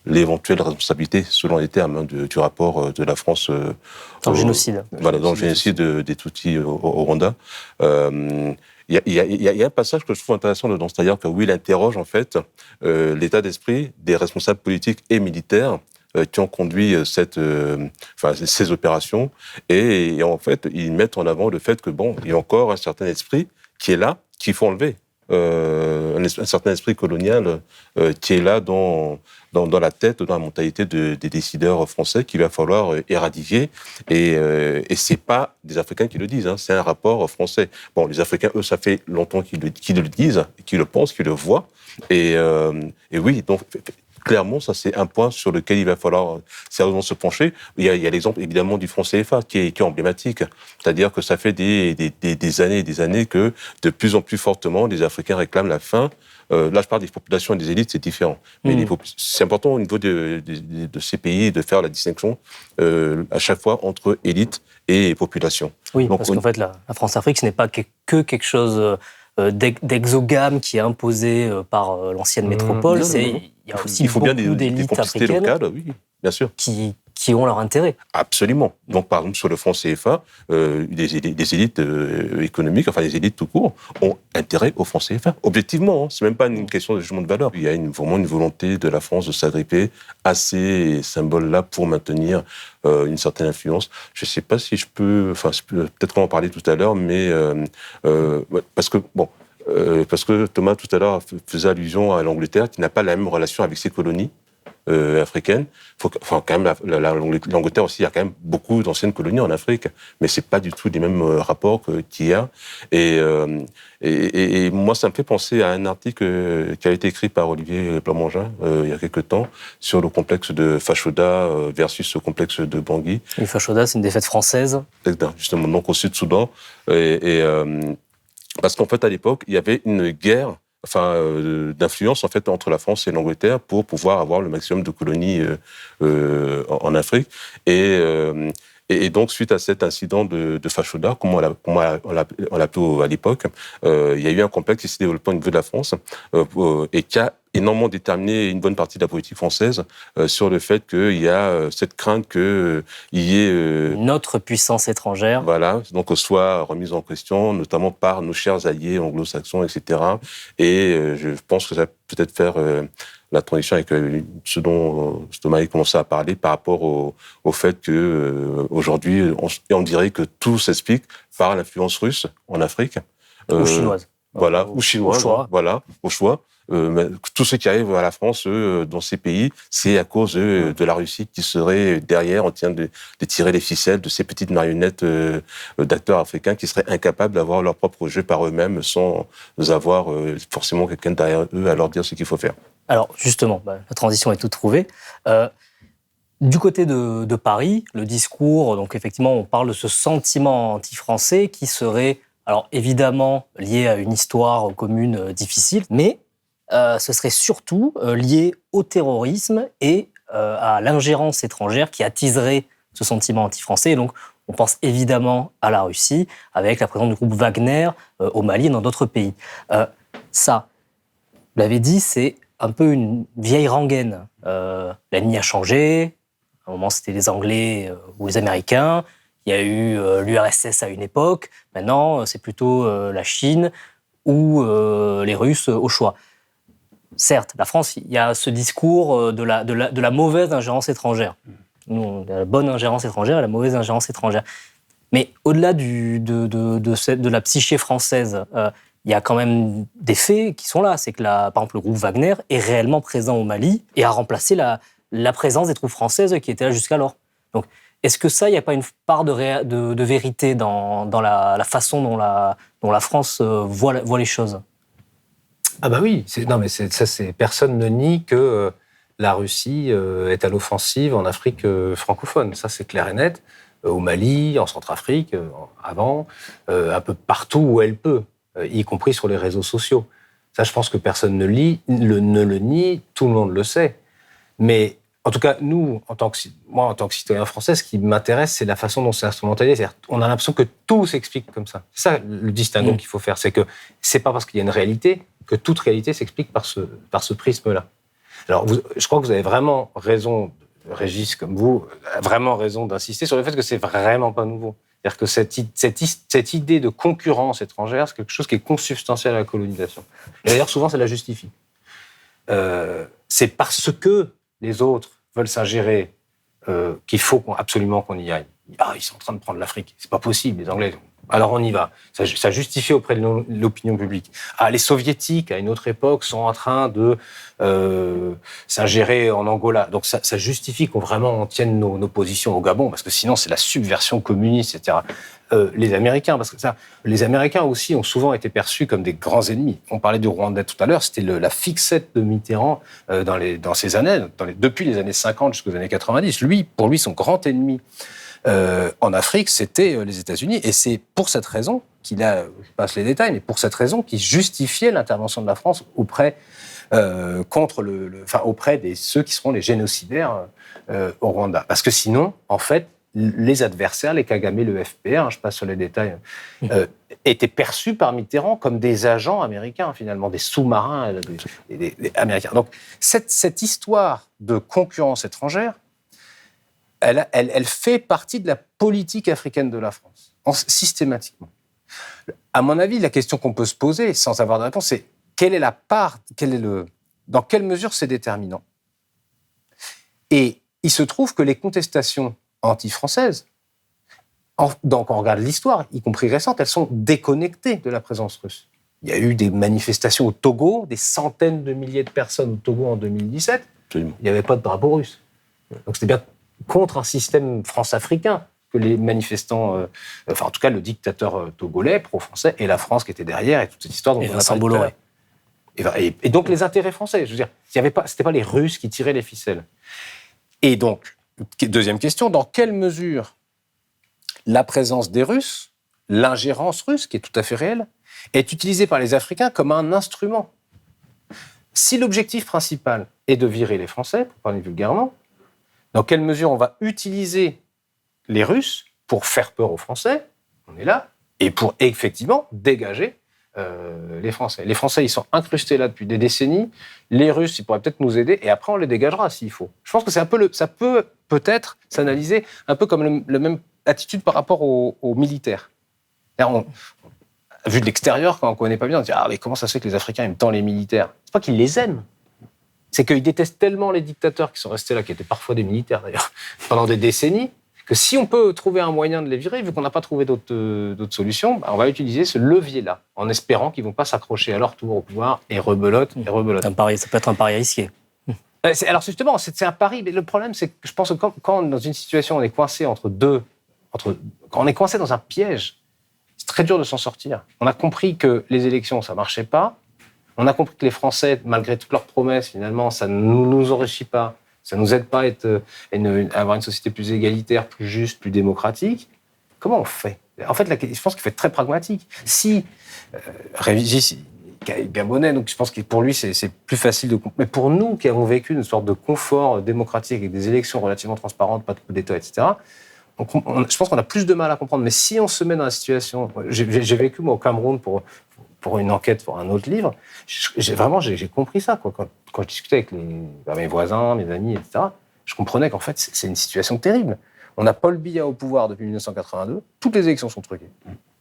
l'éventuelle responsabilité selon les termes du rapport de la France dans le génocide. Voilà, dans le génocide des Tutsis au Rwanda. Il y a un passage que je trouve intéressant dedans, c'est-à-dire que oui, il interroge en fait l'état d'esprit des responsables politiques et militaires qui ont conduit ces opérations, et en fait, ils mettent en avant le fait que bon, il y a encore un certain esprit qui est là, qu'il faut enlever. Un certain esprit colonial qui est là dans la tête, dans la mentalité des décideurs français qu'il va falloir éradiquer. Et c'est pas des Africains qui le disent, hein, c'est un rapport français. Bon, les Africains, eux, ça fait longtemps qu'ils le disent, qu'ils le pensent, qu'ils le voient. Et oui, donc clairement, ça c'est un point sur lequel il va falloir sérieusement se pencher. Il y a l'exemple évidemment du franc CFA qui est emblématique. C'est-à-dire que ça fait des années et des années que de plus en plus fortement les Africains réclament la fin. Là, je parle des populations et des élites, c'est différent. Mais c'est important au niveau de ces pays de faire la distinction à chaque fois entre élite et population. Oui, donc, parce qu'en fait, la France-Afrique, ce n'est pas que quelque chose d'exogame qui est imposé par l'ancienne métropole. Il y a aussi beaucoup d'élites africaines locales, oui, bien sûr, qui ont leur intérêt. Absolument. Donc, par exemple, sur le franc CFA, des élites économiques, enfin les élites tout court, ont intérêt au franc CFA. Objectivement, hein, c'est même pas une question de jugement de valeur. Il y a vraiment une volonté de la France de s'agripper à ces symboles-là pour maintenir une certaine influence. Je ne sais pas si je peux... Enfin, peut-être qu'on va en parler tout à l'heure, mais... parce que Thomas, tout à l'heure, faisait allusion à l'Angleterre, qui n'a pas la même relation avec ses colonies africaine. Quand même, l'Angleterre aussi, il y a quand même beaucoup d'anciennes colonies en Afrique, mais c'est pas du tout les mêmes rapports qu'il y a. Et moi, ça me fait penser à un article qui a été écrit par Olivier Blamangin il y a quelques temps sur le complexe de Fashoda versus le complexe de Bangui. Et Fashoda, c'est une défaite française. Justement, donc au Sud-Soudan. Parce qu'en fait, à l'époque, il y avait une guerre d'influence en fait entre la France et l'Angleterre pour pouvoir avoir le maximum de colonies en Afrique. Et donc, suite à cet incident de Fashoda, comme on l'appelait à l'époque, il y a eu un complexe qui s'est développé au niveau de la France et qui a énormément déterminé une bonne partie de la politique française sur le fait qu'il y a cette crainte qu'il y ait... notre puissance étrangère. Voilà, donc soit remise en question, notamment par nos chers alliés anglo-saxons, etc. Et je pense que ça va peut-être faire... la transition avec ce dont Thomas commençait à parler par rapport au fait que aujourd'hui, on dirait que tout s'explique par l'influence russe en Afrique. Ou chinoise. Voilà, ou chinoise. Voilà, au choix. Tout ce qui arrive à la France dans ces pays, c'est à cause de la Russie qui serait derrière en train de tirer les ficelles de ces petites marionnettes d'acteurs africains qui seraient incapables d'avoir leur propre jeu par eux-mêmes sans avoir forcément quelqu'un derrière eux à leur dire ce qu'il faut faire. Alors justement, la transition est toute trouvée. Du côté de Paris, le discours, donc effectivement, on parle de ce sentiment anti-français qui serait, alors évidemment, lié à une histoire commune difficile, mais ce serait surtout lié au terrorisme et à l'ingérence étrangère qui attiserait ce sentiment anti-français. Et donc, on pense évidemment à la Russie, avec la présence du groupe Wagner au Mali et dans d'autres pays. Ça, vous l'avez dit, c'est un peu une vieille rengaine. L'ennemi a changé. À un moment, c'était les Anglais ou les Américains. Il y a eu l'URSS à une époque. Maintenant, c'est plutôt la Chine ou les Russes au choix. Certes, la France, il y a ce discours de la mauvaise ingérence étrangère. Nous, on a la bonne ingérence étrangère et la mauvaise ingérence étrangère. Mais au-delà de la psyché française, il y a quand même des faits qui sont là. C'est que, par exemple, le groupe Wagner est réellement présent au Mali et a remplacé la présence des troupes françaises qui étaient là jusqu'alors. Donc, est-ce que ça, il n'y a pas une part de vérité dans la façon dont la France voit les choses ? Ah bah oui, personne ne nie que la Russie est à l'offensive en Afrique francophone. Ça, c'est clair et net. Au Mali, en Centrafrique, avant, un peu partout où elle peut, y compris sur les réseaux sociaux. Ça, je pense que personne ne le nie, tout le monde le sait. Mais en tout cas, moi, en tant que citoyen français, ce qui m'intéresse, c'est la façon dont c'est instrumentalisé. C'est-à-dire, on a l'impression que tout s'explique comme ça. C'est ça le distinguo qu'il faut faire. C'est que c'est pas parce qu'il y a une réalité que toute réalité s'explique par ce prisme-là. Alors, je crois que vous avez vraiment raison, Régis, comme vous, vraiment raison d'insister sur le fait que c'est vraiment pas nouveau. C'est-à-dire que cette idée de concurrence étrangère, c'est quelque chose qui est consubstantiel à la colonisation. Et d'ailleurs, souvent, ça la justifie. C'est parce que les autres veulent s'ingérer qu'il faut absolument qu'on y aille. Ils sont en train de prendre l'Afrique. C'est pas possible, les Anglais. Alors on y va. Ça justifie auprès de l'opinion publique. Les Soviétiques, à une autre époque, sont en train de s'ingérer en Angola. Donc ça justifie qu'on vraiment tienne nos positions au Gabon, parce que sinon c'est la subversion communiste, etc. Les Américains, parce que les Américains aussi ont souvent été perçus comme des grands ennemis. On parlait du Rwanda tout à l'heure, c'était la fixette de Mitterrand dans ces années, depuis les années 50 jusqu'aux années 90. Pour lui, son grand ennemi en Afrique, c'était les États-Unis. Et c'est pour cette raison je passe les détails, mais pour cette raison qu'il justifiait l'intervention de la France auprès de ceux qui seront les génocidaires au Rwanda. Parce que sinon, en fait, les adversaires, les Kagame, le FPR, je passe sur les détails, étaient perçus par Mitterrand comme des agents américains, finalement, des sous-marins des américains. Donc, cette histoire de concurrence étrangère, elle fait partie de la politique africaine de la France, systématiquement. À mon avis, la question qu'on peut se poser, sans avoir de réponse, c'est quelle est la part, dans quelle mesure c'est déterminant. Et il se trouve que les contestations anti-françaises, donc on regarde l'histoire, y compris récente, elles sont déconnectées de la présence russe. Il y a eu des manifestations au Togo, des centaines de milliers de personnes au Togo en 2017. Absolument. Il n'y avait pas de drapeau russe. Donc c'était bien contre un système france-africain que les manifestants, enfin en tout cas le dictateur togolais, pro-français, et la France qui était derrière, et toute cette histoire dont Et on a Vincent parlé tout à Bolloré. l'heure. Et donc les intérêts français, je veux dire, c'était pas les Russes qui tiraient les ficelles. Et donc, deuxième question, dans quelle mesure la présence des Russes, l'ingérence russe, qui est tout à fait réelle, est utilisée par les Africains comme un instrument? Si l'objectif principal est de virer les Français, pour parler vulgairement, dans quelle mesure on va utiliser les Russes pour faire peur aux Français, on est là, et pour effectivement dégager les Français. Les Français, ils sont incrustés là depuis des décennies. Les Russes, ils pourraient peut-être nous aider, et après, on les dégagera s'il faut. Je pense que c'est un peu ça peut peut-être s'analyser un peu comme la même attitude par rapport aux militaires. Vu de l'extérieur, quand on ne connaît pas bien, on se dit « Ah, mais comment ça se fait que les Africains aiment tant les militaires ?» C'est pas qu'ils les aiment. C'est qu'ils détestent tellement les dictateurs qui sont restés là, qui étaient parfois des militaires d'ailleurs, pendant des décennies, que si on peut trouver un moyen de les virer, vu qu'on n'a pas trouvé d'autres solutions, on va utiliser ce levier-là, en espérant qu'ils ne vont pas s'accrocher à leur tour au pouvoir et rebelote. Ça peut être un pari risqué. Alors justement, c'est un pari, mais le problème, c'est que je pense que quand dans une situation, on est coincé quand on est coincé dans un piège, c'est très dur de s'en sortir. On a compris que les élections, ça ne marchait pas. On a compris que les Français, malgré toutes leurs promesses, finalement, ça ne nous enrichit pas. Ça ne nous aide pas à avoir une société plus égalitaire, plus juste, plus démocratique. Comment on fait? En fait, je pense qu'il faut être très pragmatique. Si Régis Gabonais, donc je pense que pour lui, c'est plus facile de comprendre. Mais pour nous, qui avons vécu une sorte de confort démocratique avec des élections relativement transparentes, pas de coup d'État, etc., je pense qu'on a plus de mal à comprendre. Mais si on se met dans la situation... J'ai vécu, moi, au Cameroun pour une enquête, pour un autre livre. J'ai compris ça, quoi. Quand je discutais avec mes voisins, mes amis, etc., je comprenais qu'en fait, c'est une situation terrible. On a Paul Biya au pouvoir depuis 1982. Toutes les élections sont truquées.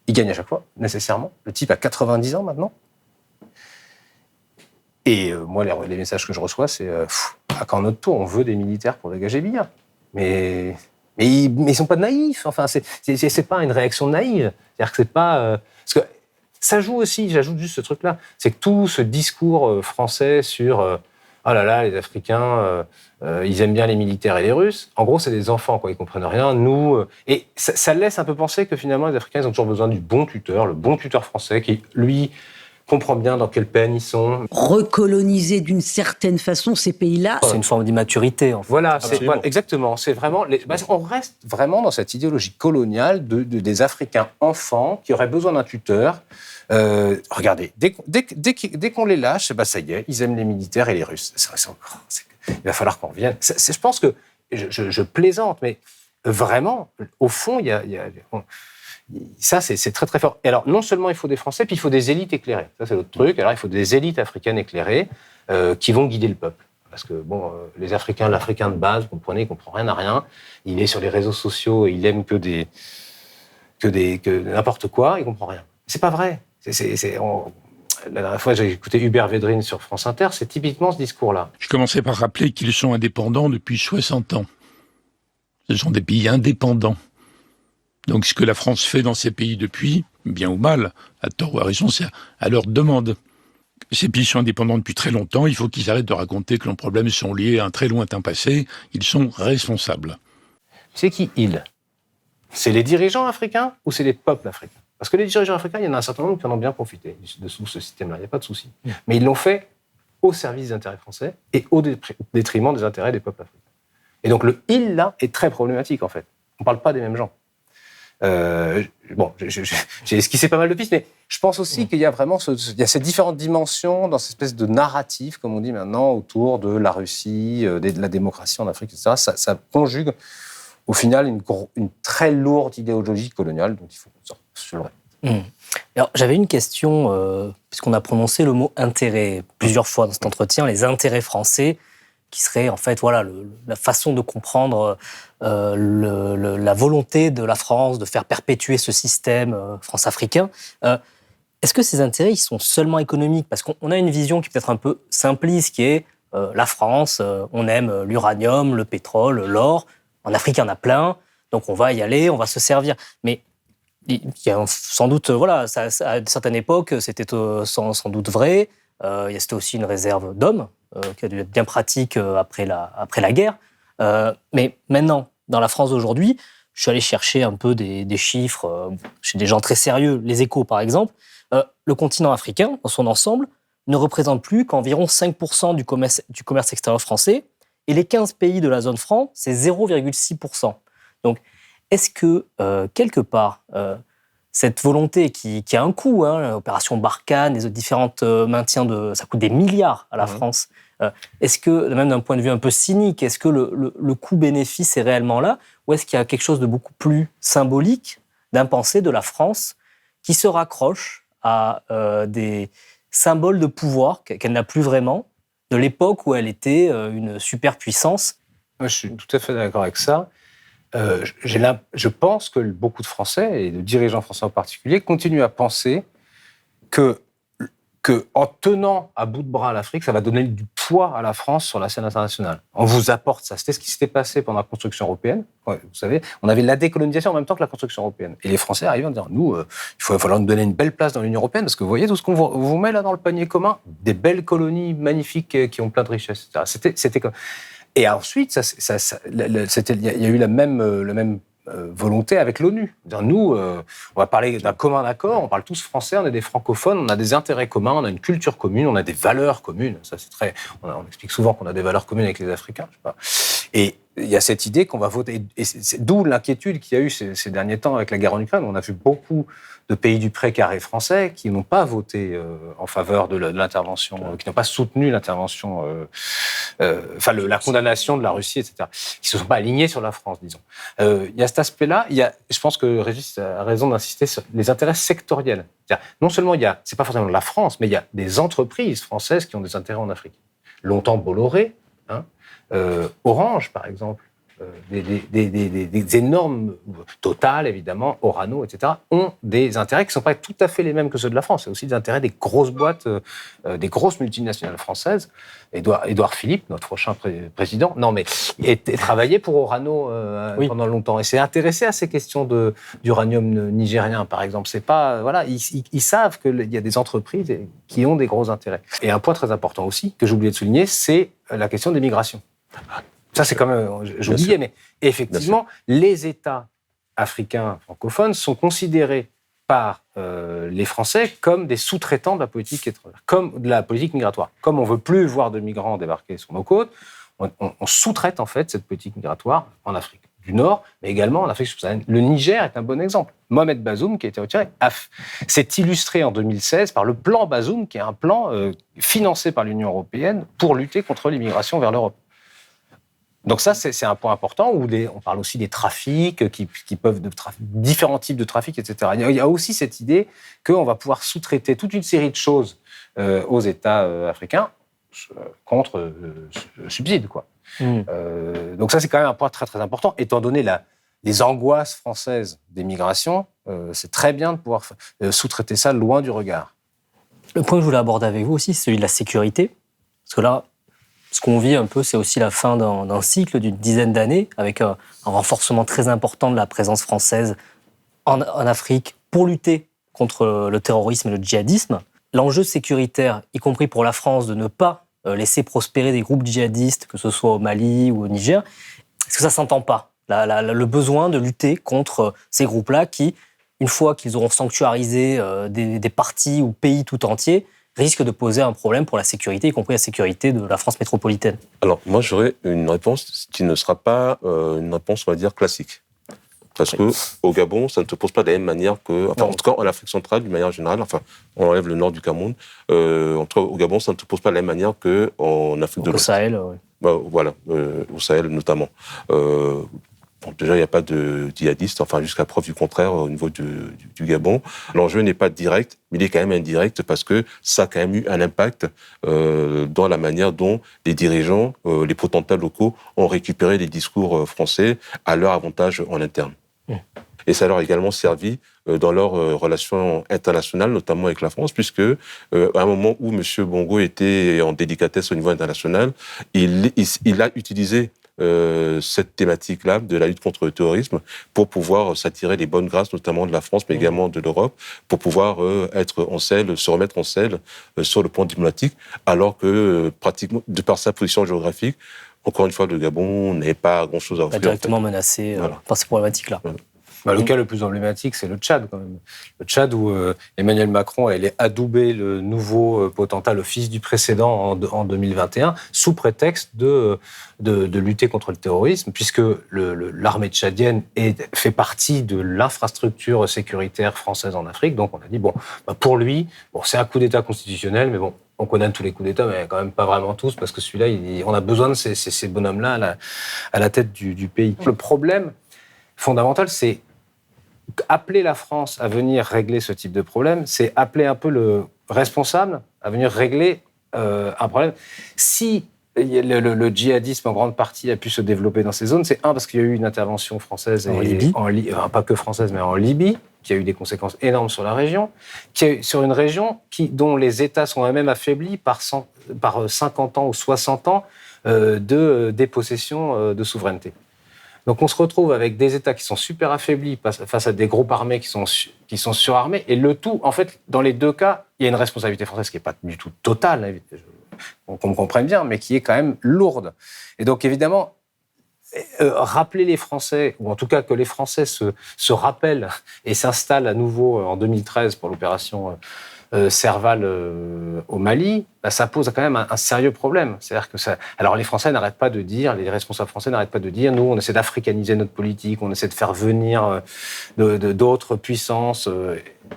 Il gagne à chaque fois, nécessairement. Le type a 90 ans maintenant. Et moi, les messages que je reçois, c'est à quand notre tour, on veut des militaires pour dégager Biya. Mais ils sont pas naïfs. Enfin, c'est pas une réaction naïve. C'est-à-dire que c'est pas... parce que ça joue aussi, j'ajoute juste ce truc-là, c'est que tout ce discours français sur oh là là, les Africains, ils aiment bien les militaires et les Russes. En gros, c'est des enfants, quoi. Ils comprennent rien. Nous, et ça laisse un peu penser que finalement, les Africains, ils ont toujours besoin du bon tuteur, le bon tuteur français qui, lui, comprend bien dans quelle peine ils sont. Recoloniser d'une certaine façon ces pays-là. C'est une forme d'immaturité, en fait. Voilà, exactement. C'est vraiment, on reste vraiment dans cette idéologie coloniale des Africains enfants qui auraient besoin d'un tuteur. Regardez, dès qu'on les lâche, ça y est, ils aiment les militaires et les Russes. Il va falloir qu'on revienne. Je pense que je plaisante, mais vraiment, au fond, ça, c'est très très fort. Et alors, non seulement il faut des Français, puis il faut des élites éclairées. Ça, c'est l'autre truc. Alors, il faut des élites africaines éclairées qui vont guider le peuple. Parce que, les Africains, l'Africain de base, vous comprenez, il ne comprend rien à rien. Il est sur les réseaux sociaux et il aime que n'importe quoi, il ne comprend rien. C'est pas vrai. La dernière fois, j'ai écouté Hubert Védrine sur France Inter, c'est typiquement ce discours-là. Je commençais par rappeler qu'ils sont indépendants depuis 60 ans. Ce sont des pays indépendants. Donc ce que la France fait dans ces pays depuis, bien ou mal, à tort ou à raison, c'est à leur demande. Ces pays sont indépendants depuis très longtemps, il faut qu'ils arrêtent de raconter que leurs problèmes sont liés à un très lointain passé, ils sont responsables. C'est qui ils? C'est les dirigeants africains ou c'est les peuples africains? Parce que les dirigeants africains, il y en a un certain nombre qui en ont bien profité de ce système-là, il n'y a pas de souci. Mais ils l'ont fait au service des intérêts français et au détriment des intérêts des peuples africains. Et donc le « il » là est très problématique en fait. On ne parle pas des mêmes gens. J'ai esquissé pas mal de pistes, mais je pense aussi qu'il y a vraiment il y a ces différentes dimensions dans cette espèce de narratif, comme on dit maintenant, autour de la Russie, de la démocratie en Afrique, etc. Ça conjugue au final une très lourde idéologie coloniale dont il faut qu'on sorte. Je le répète. Alors, j'avais une question, puisqu'on a prononcé le mot intérêt plusieurs fois dans cet entretien, les intérêts français, qui serait en fait la façon de comprendre la volonté de la France de faire perpétuer ce système france-africain. Est-ce que ces intérêts ils sont seulement économiques? Parce qu'on a une vision qui est peut-être un peu simpliste, qui est la France, on aime l'uranium, le pétrole, l'or. En Afrique, il y en a plein, donc on va y aller, on va se servir. Mais il y a sans doute, à certaines époques, c'était sans doute vrai. C'était aussi une réserve d'hommes. qui a dû être bien pratique après la guerre. Mais maintenant, dans la France d'aujourd'hui, je suis allé chercher un peu des chiffres chez des gens très sérieux, les Échos par exemple. Le continent africain, dans son ensemble, ne représente plus qu'environ 5% du commerce extérieur français. Et les 15 pays de la zone franc, c'est 0,6%. Donc, est-ce que, quelque part, cette volonté qui a un coût, l'opération Barkhane, les différents maintiens, ça coûte des milliards à la France, est-ce que, même d'un point de vue un peu cynique, est-ce que le coût-bénéfice est réellement là, ou est-ce qu'il y a quelque chose de beaucoup plus symbolique d'impensé de la France qui se raccroche à des symboles de pouvoir qu'elle n'a plus vraiment, de l'époque où elle était une superpuissance? Moi, je suis tout à fait d'accord avec ça. Je pense que beaucoup de Français, et de dirigeants français en particulier, continuent à penser que en tenant à bout de bras l'Afrique, ça va donner du poids à la France sur la scène internationale. On vous apporte ça. C'était ce qui s'était passé pendant la construction européenne. Ouais, vous savez, on avait la décolonisation en même temps que la construction européenne. Et les Français arrivaient en disant, nous, il va falloir nous donner une belle place dans l'Union européenne, parce que vous voyez tout ce qu'on vous met là dans le panier commun, des belles colonies magnifiques qui ont plein de richesses, etc. C'était comme... Et ensuite, il y a eu la même volonté avec l'ONU. Nous, on va parler d'un commun accord, on parle tous français, on est des francophones, on a des intérêts communs, on a une culture commune, on a des valeurs communes. Ça, c'est très... On explique souvent qu'on a des valeurs communes avec les Africains, je sais pas. Et il y a cette idée qu'on va voter... Et c'est d'où l'inquiétude qu'il y a eu ces derniers temps avec la guerre en Ukraine. On a vu beaucoup de pays du précaré français qui n'ont pas voté en faveur de l'intervention, qui n'ont pas soutenu l'intervention, la condamnation de la Russie, etc. Qui ne se sont pas alignés sur la France, disons. Il y a cet aspect-là. Je pense que Régis a raison d'insister sur les intérêts sectoriels. C'est-à-dire, non seulement c'est pas forcément la France, mais il y a des entreprises françaises qui ont des intérêts en Afrique. Longtemps Bolloré, Orange, par exemple, des énormes, Total, évidemment, Orano, etc., ont des intérêts qui ne sont pas tout à fait les mêmes que ceux de la France. C'est aussi des intérêts des grosses boîtes, des grosses multinationales françaises. Édouard Philippe, notre prochain président, travaillait pour Orano pendant longtemps. Et s'est intéressé à ces questions d'uranium nigérien, par exemple. C'est pas, ils savent qu'il y a des entreprises qui ont des gros intérêts. Et un point très important aussi, que j'ai oublié de souligner, c'est la question des migrations. Ça, c'est quand même... J'oubliais, mais effectivement, les États africains francophones sont considérés par les Français comme des sous-traitants de la politique étrangère, comme de la politique migratoire. Comme on ne veut plus voir de migrants débarquer sur nos côtes, on sous-traite en fait cette politique migratoire en Afrique du Nord, mais également en Afrique subsaharienne. Le Niger est un bon exemple. Mohamed Bazoum, qui a été retiré, s'est illustré en 2016 par le plan Bazoum, qui est un plan financé par l'Union européenne pour lutter contre l'immigration vers l'Europe. Donc ça, c'est un point important où on parle aussi des trafics qui peuvent différents types de trafics, etc. Il y a aussi cette idée qu'on va pouvoir sous-traiter toute une série de choses aux États africains contre subsides, quoi. Donc ça, c'est quand même un point très très important, étant donné les angoisses françaises des migrations. C'est très bien de pouvoir sous-traiter ça loin du regard. Le point que je voulais aborder avec vous aussi, c'est celui de la sécurité, parce que là, ce qu'on vit un peu, c'est aussi la fin d'un cycle d'une dizaine d'années, avec un renforcement très important de la présence française en Afrique pour lutter contre le terrorisme et le djihadisme. L'enjeu sécuritaire, y compris pour la France, de ne pas laisser prospérer des groupes djihadistes, que ce soit au Mali ou au Niger, est-ce que ça ne s'entend pas ? Le besoin de lutter contre ces groupes-là qui, une fois qu'ils auront sanctuarisé des parties ou pays tout entiers, risque de poser un problème pour la sécurité, y compris la sécurité de la France métropolitaine. Alors, moi, j'aurais une réponse qui ne sera pas une réponse, on va dire, classique. Parce qu'au Gabon, ça ne se pose pas de la même manière que... Enfin, en tout cas, en Afrique centrale, d'une manière générale, on enlève le nord du Cameroun, en tout cas, au Gabon, ça ne se pose pas de la même manière qu'en Afrique de l'Ouest. Au Sahel, oui. Au Sahel, notamment. Déjà, il n'y a pas de djihadistes, jusqu'à preuve du contraire au niveau du Gabon. L'enjeu n'est pas direct, mais il est quand même indirect parce que ça a quand même eu un impact dans la manière dont les dirigeants, les potentats locaux ont récupéré les discours français à leur avantage en interne. Et ça leur a également servi dans leurs relations internationales, notamment avec la France, puisque à un moment où M. Bongo était en délicatesse au niveau international, il a utilisé cette thématique-là de la lutte contre le terrorisme pour pouvoir s'attirer les bonnes grâces, notamment de la France, mais également de l'Europe, pour pouvoir être en selle, se remettre en selle sur le plan diplomatique, alors que pratiquement, de par sa position géographique, encore une fois, le Gabon n'avait pas grand-chose à offrir. Pas directement menacé par ces problématiques-là. Voilà. Le cas le plus emblématique, c'est le Tchad, quand même. Le Tchad, où Emmanuel Macron allait adouber le nouveau potentat, le fils du précédent, en 2021, sous prétexte de lutter contre le terrorisme, puisque l'armée tchadienne fait partie de l'infrastructure sécuritaire française en Afrique. Donc on a dit, pour lui, c'est un coup d'État constitutionnel, mais bon, on connaît tous les coups d'État, mais quand même pas vraiment tous, parce que celui-là, on a besoin de ces bonhommes-là à la tête du pays. Le problème fondamental, c'est appeler la France à venir régler ce type de problème, c'est appeler un peu le responsable à venir régler un problème. Si le djihadisme, en grande partie, a pu se développer dans ces zones, c'est parce qu'il y a eu une intervention française en Libye, pas que française, mais en Libye, qui a eu des conséquences énormes sur la région, sur une région dont les États sont eux-mêmes affaiblis par 50 ans ou 60 ans de dépossession de souveraineté. Donc on se retrouve avec des États qui sont super affaiblis face à des groupes armés qui sont surarmés, et le tout, en fait, dans les deux cas, il y a une responsabilité française qui n'est pas du tout totale, qu'on me comprenne bien, mais qui est quand même lourde. Et donc évidemment, rappeler les Français, ou en tout cas que les Français se rappellent et s'installent à nouveau en 2013 pour l'opération Serval au Mali, ça pose quand même un sérieux problème. C'est-à-dire que alors les Français n'arrêtent pas de dire, les responsables français n'arrêtent pas de dire, nous on essaie d'africaniser notre politique, on essaie de faire venir d'autres puissances,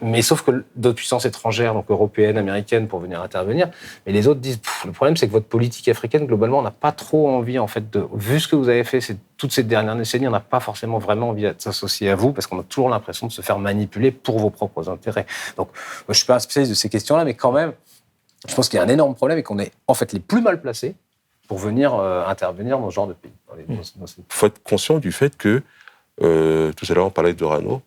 mais sauf que d'autres puissances étrangères, donc européennes, américaines, pour venir intervenir. Mais les autres disent, le problème c'est que votre politique africaine, globalement, on n'a pas trop envie, en fait, vu ce que vous avez fait toutes ces dernières décennies, on n'a pas forcément vraiment envie de s'associer à vous, parce qu'on a toujours l'impression de se faire manipuler pour vos propres intérêts. Donc, moi, je ne suis pas un spécialiste de ces questions-là, mais quand même, je pense qu'il y a un énorme problème et qu'on est en fait les plus mal placés pour venir intervenir dans ce genre de pays. Il faut être conscient du fait que, tout à l'heure on parlait de Rano,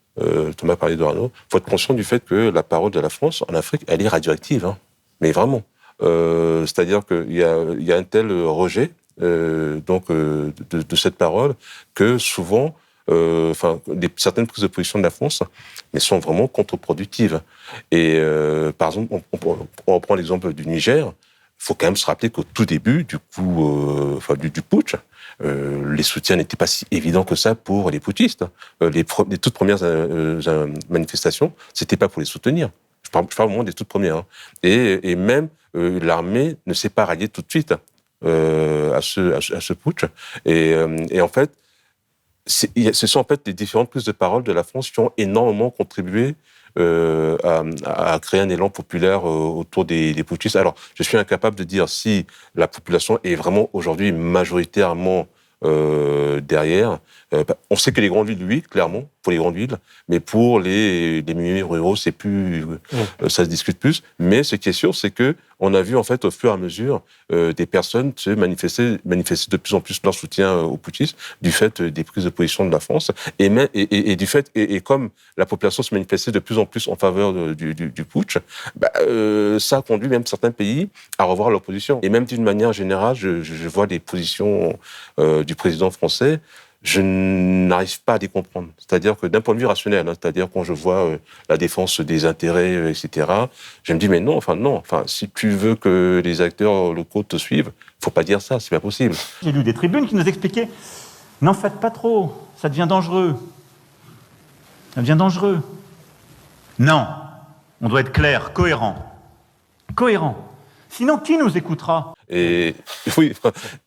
Thomas parlait de Rano, il faut être conscient du fait que la parole de la France en Afrique, elle est radioactive, mais vraiment. C'est-à-dire qu'il y a un tel rejet de cette parole que souvent, certaines prises de position de la France sont vraiment contre-productives. Et par exemple, on reprend l'exemple du Niger. Il faut quand même se rappeler qu'au tout début du putsch, les soutiens n'étaient pas si évidents que ça pour les putschistes. Les toutes premières manifestations, c'était pas pour les soutenir. Je parle vraiment des toutes premières. Et même l'armée ne s'est pas ralliée tout de suite à ce putsch. Et en fait, ce sont en fait les différentes prises de parole de la France qui ont énormément contribué à créer un élan populaire autour des putschistes. Alors, je suis incapable de dire si la population est vraiment aujourd'hui majoritairement derrière. On sait que les grandes villes, oui, clairement, pour les grandes villes, mais pour les milieux ruraux, c'est plus, ça se discute plus. Mais ce qui est sûr, c'est que on a vu en fait au fur et à mesure des personnes se manifester de plus en plus leur soutien aux putschistes du fait des prises de position de la France et du fait et comme la population se manifestait de plus en plus en faveur du putsch, ça a conduit même certains pays à revoir leur position. Et même d'une manière générale, je vois les positions du président français. Je n'arrive pas à les comprendre. C'est-à-dire que d'un point de vue rationnel, c'est-à-dire quand je vois la défense des intérêts, etc., je me dis, mais non, si tu veux que les acteurs locaux te suivent, faut pas dire ça, c'est pas possible. J'ai lu des tribunes qui nous expliquaient, n'en faites pas trop, ça devient dangereux. Ça devient dangereux. Non, on doit être clair, cohérent. Cohérent. Sinon, qui nous écoutera ? Et oui,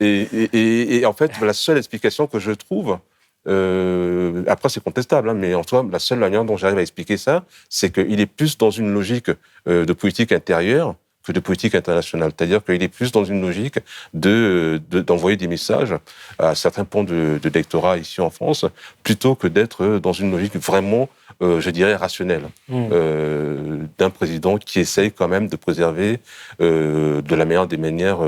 et en fait, la seule explication que je trouve, après c'est contestable, mais en soi, la seule manière dont j'arrive à expliquer ça, c'est qu'il est plus dans une logique de politique intérieure que de politique internationale. C'est-à-dire qu'il est plus dans une logique d'envoyer des messages à certains pans de lectorat ici en France, plutôt que d'être dans une logique vraiment, je dirais, rationnelle, d'un président qui essaye quand même de préserver de la meilleure des manières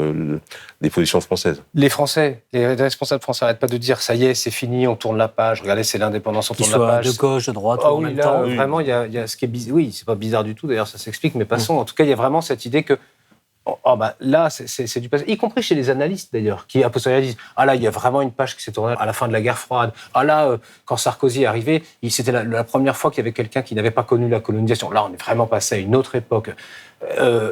les positions françaises. Les Français, les responsables français n'arrêtent pas de dire ça y est, c'est fini, on tourne la page, regardez, c'est l'indépendance, on tourne la page. De gauche, de droite, en même temps. Vraiment, il y a ce qui est bizarre. Oui, c'est pas bizarre du tout, d'ailleurs, ça s'explique, mais passons. En tout cas, il y a vraiment cette idée que Là, c'est du passé, y compris chez les analystes d'ailleurs, qui à posteriori disent « Ah là, il y a vraiment une page qui s'est tournée à la fin de la guerre froide. Ah là, quand Sarkozy est arrivé, c'était la première fois qu'il y avait quelqu'un qui n'avait pas connu la colonisation. Là, on est vraiment passé à une autre époque. »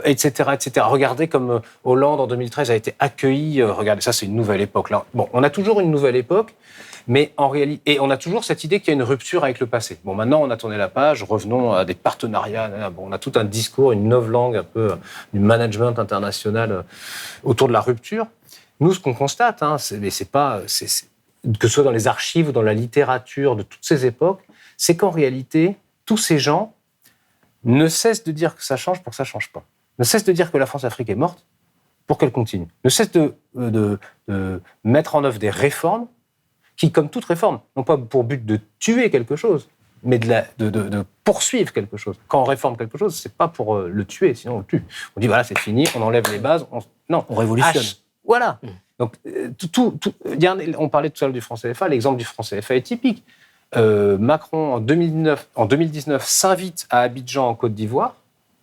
etc., etc. Regardez comme Hollande, en 2013, a été accueilli. Regardez, ça, c'est une nouvelle époque. Là. Bon, on a toujours une nouvelle époque, mais en réalité... Et on a toujours cette idée qu'il y a une rupture avec le passé. Bon, maintenant, on a tourné la page, revenons à des partenariats. Bon, on a tout un discours, une novlangue un peu du management international autour de la rupture. Nous, ce qu'on constate, que ce soit dans les archives ou dans la littérature de toutes ces époques, c'est qu'en réalité, tous ces gens ne cessent de dire que ça change pour que ça ne change pas. Ne cessent de dire que la France-Afrique est morte pour qu'elle continue. Ne cessent de mettre en œuvre des réformes qui, comme toute réforme, n'ont pas pour but de tuer quelque chose, mais de poursuivre quelque chose. Quand on réforme quelque chose, ce n'est pas pour le tuer, sinon on le tue. On dit, voilà, c'est fini, on enlève les bases. Non, on révolutionne. Voilà. Donc, on parlait tout à l'heure du franc CFA, l'exemple du franc CFA est typique. Macron, en 2019, s'invite à Abidjan, en Côte d'Ivoire,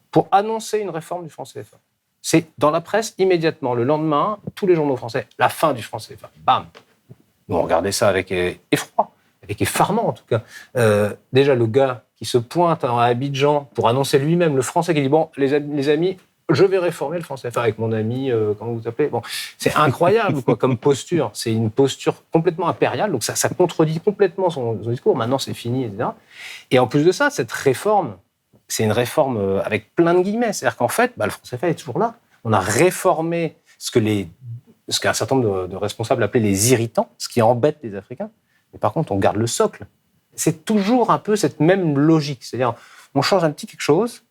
pour annoncer une réforme du franc CFA. C'est dans la presse, immédiatement, le lendemain, tous les journaux français, la fin du franc CFA. Bam. Nous, on regardait ça avec effroi, avec effarement, en tout cas. Déjà, le gars qui se pointe à Abidjan pour annoncer lui-même, le français, qui dit « Bon, les amis, je vais réformer le franc CFA avec mon ami, comment vous appelez ?» Bon, c'est incroyable, quoi, comme posture. C'est une posture complètement impériale, donc ça contredit complètement son discours. Maintenant, c'est fini, etc. Et en plus de ça, cette réforme, c'est une réforme avec plein de guillemets. C'est-à-dire qu'en fait, le franc CFA est toujours là. On a réformé ce qu'un certain nombre de responsables appelaient les irritants, ce qui embête les Africains. Mais par contre, on garde le socle. C'est toujours un peu cette même logique. C'est-à-dire, on change un petit quelque chose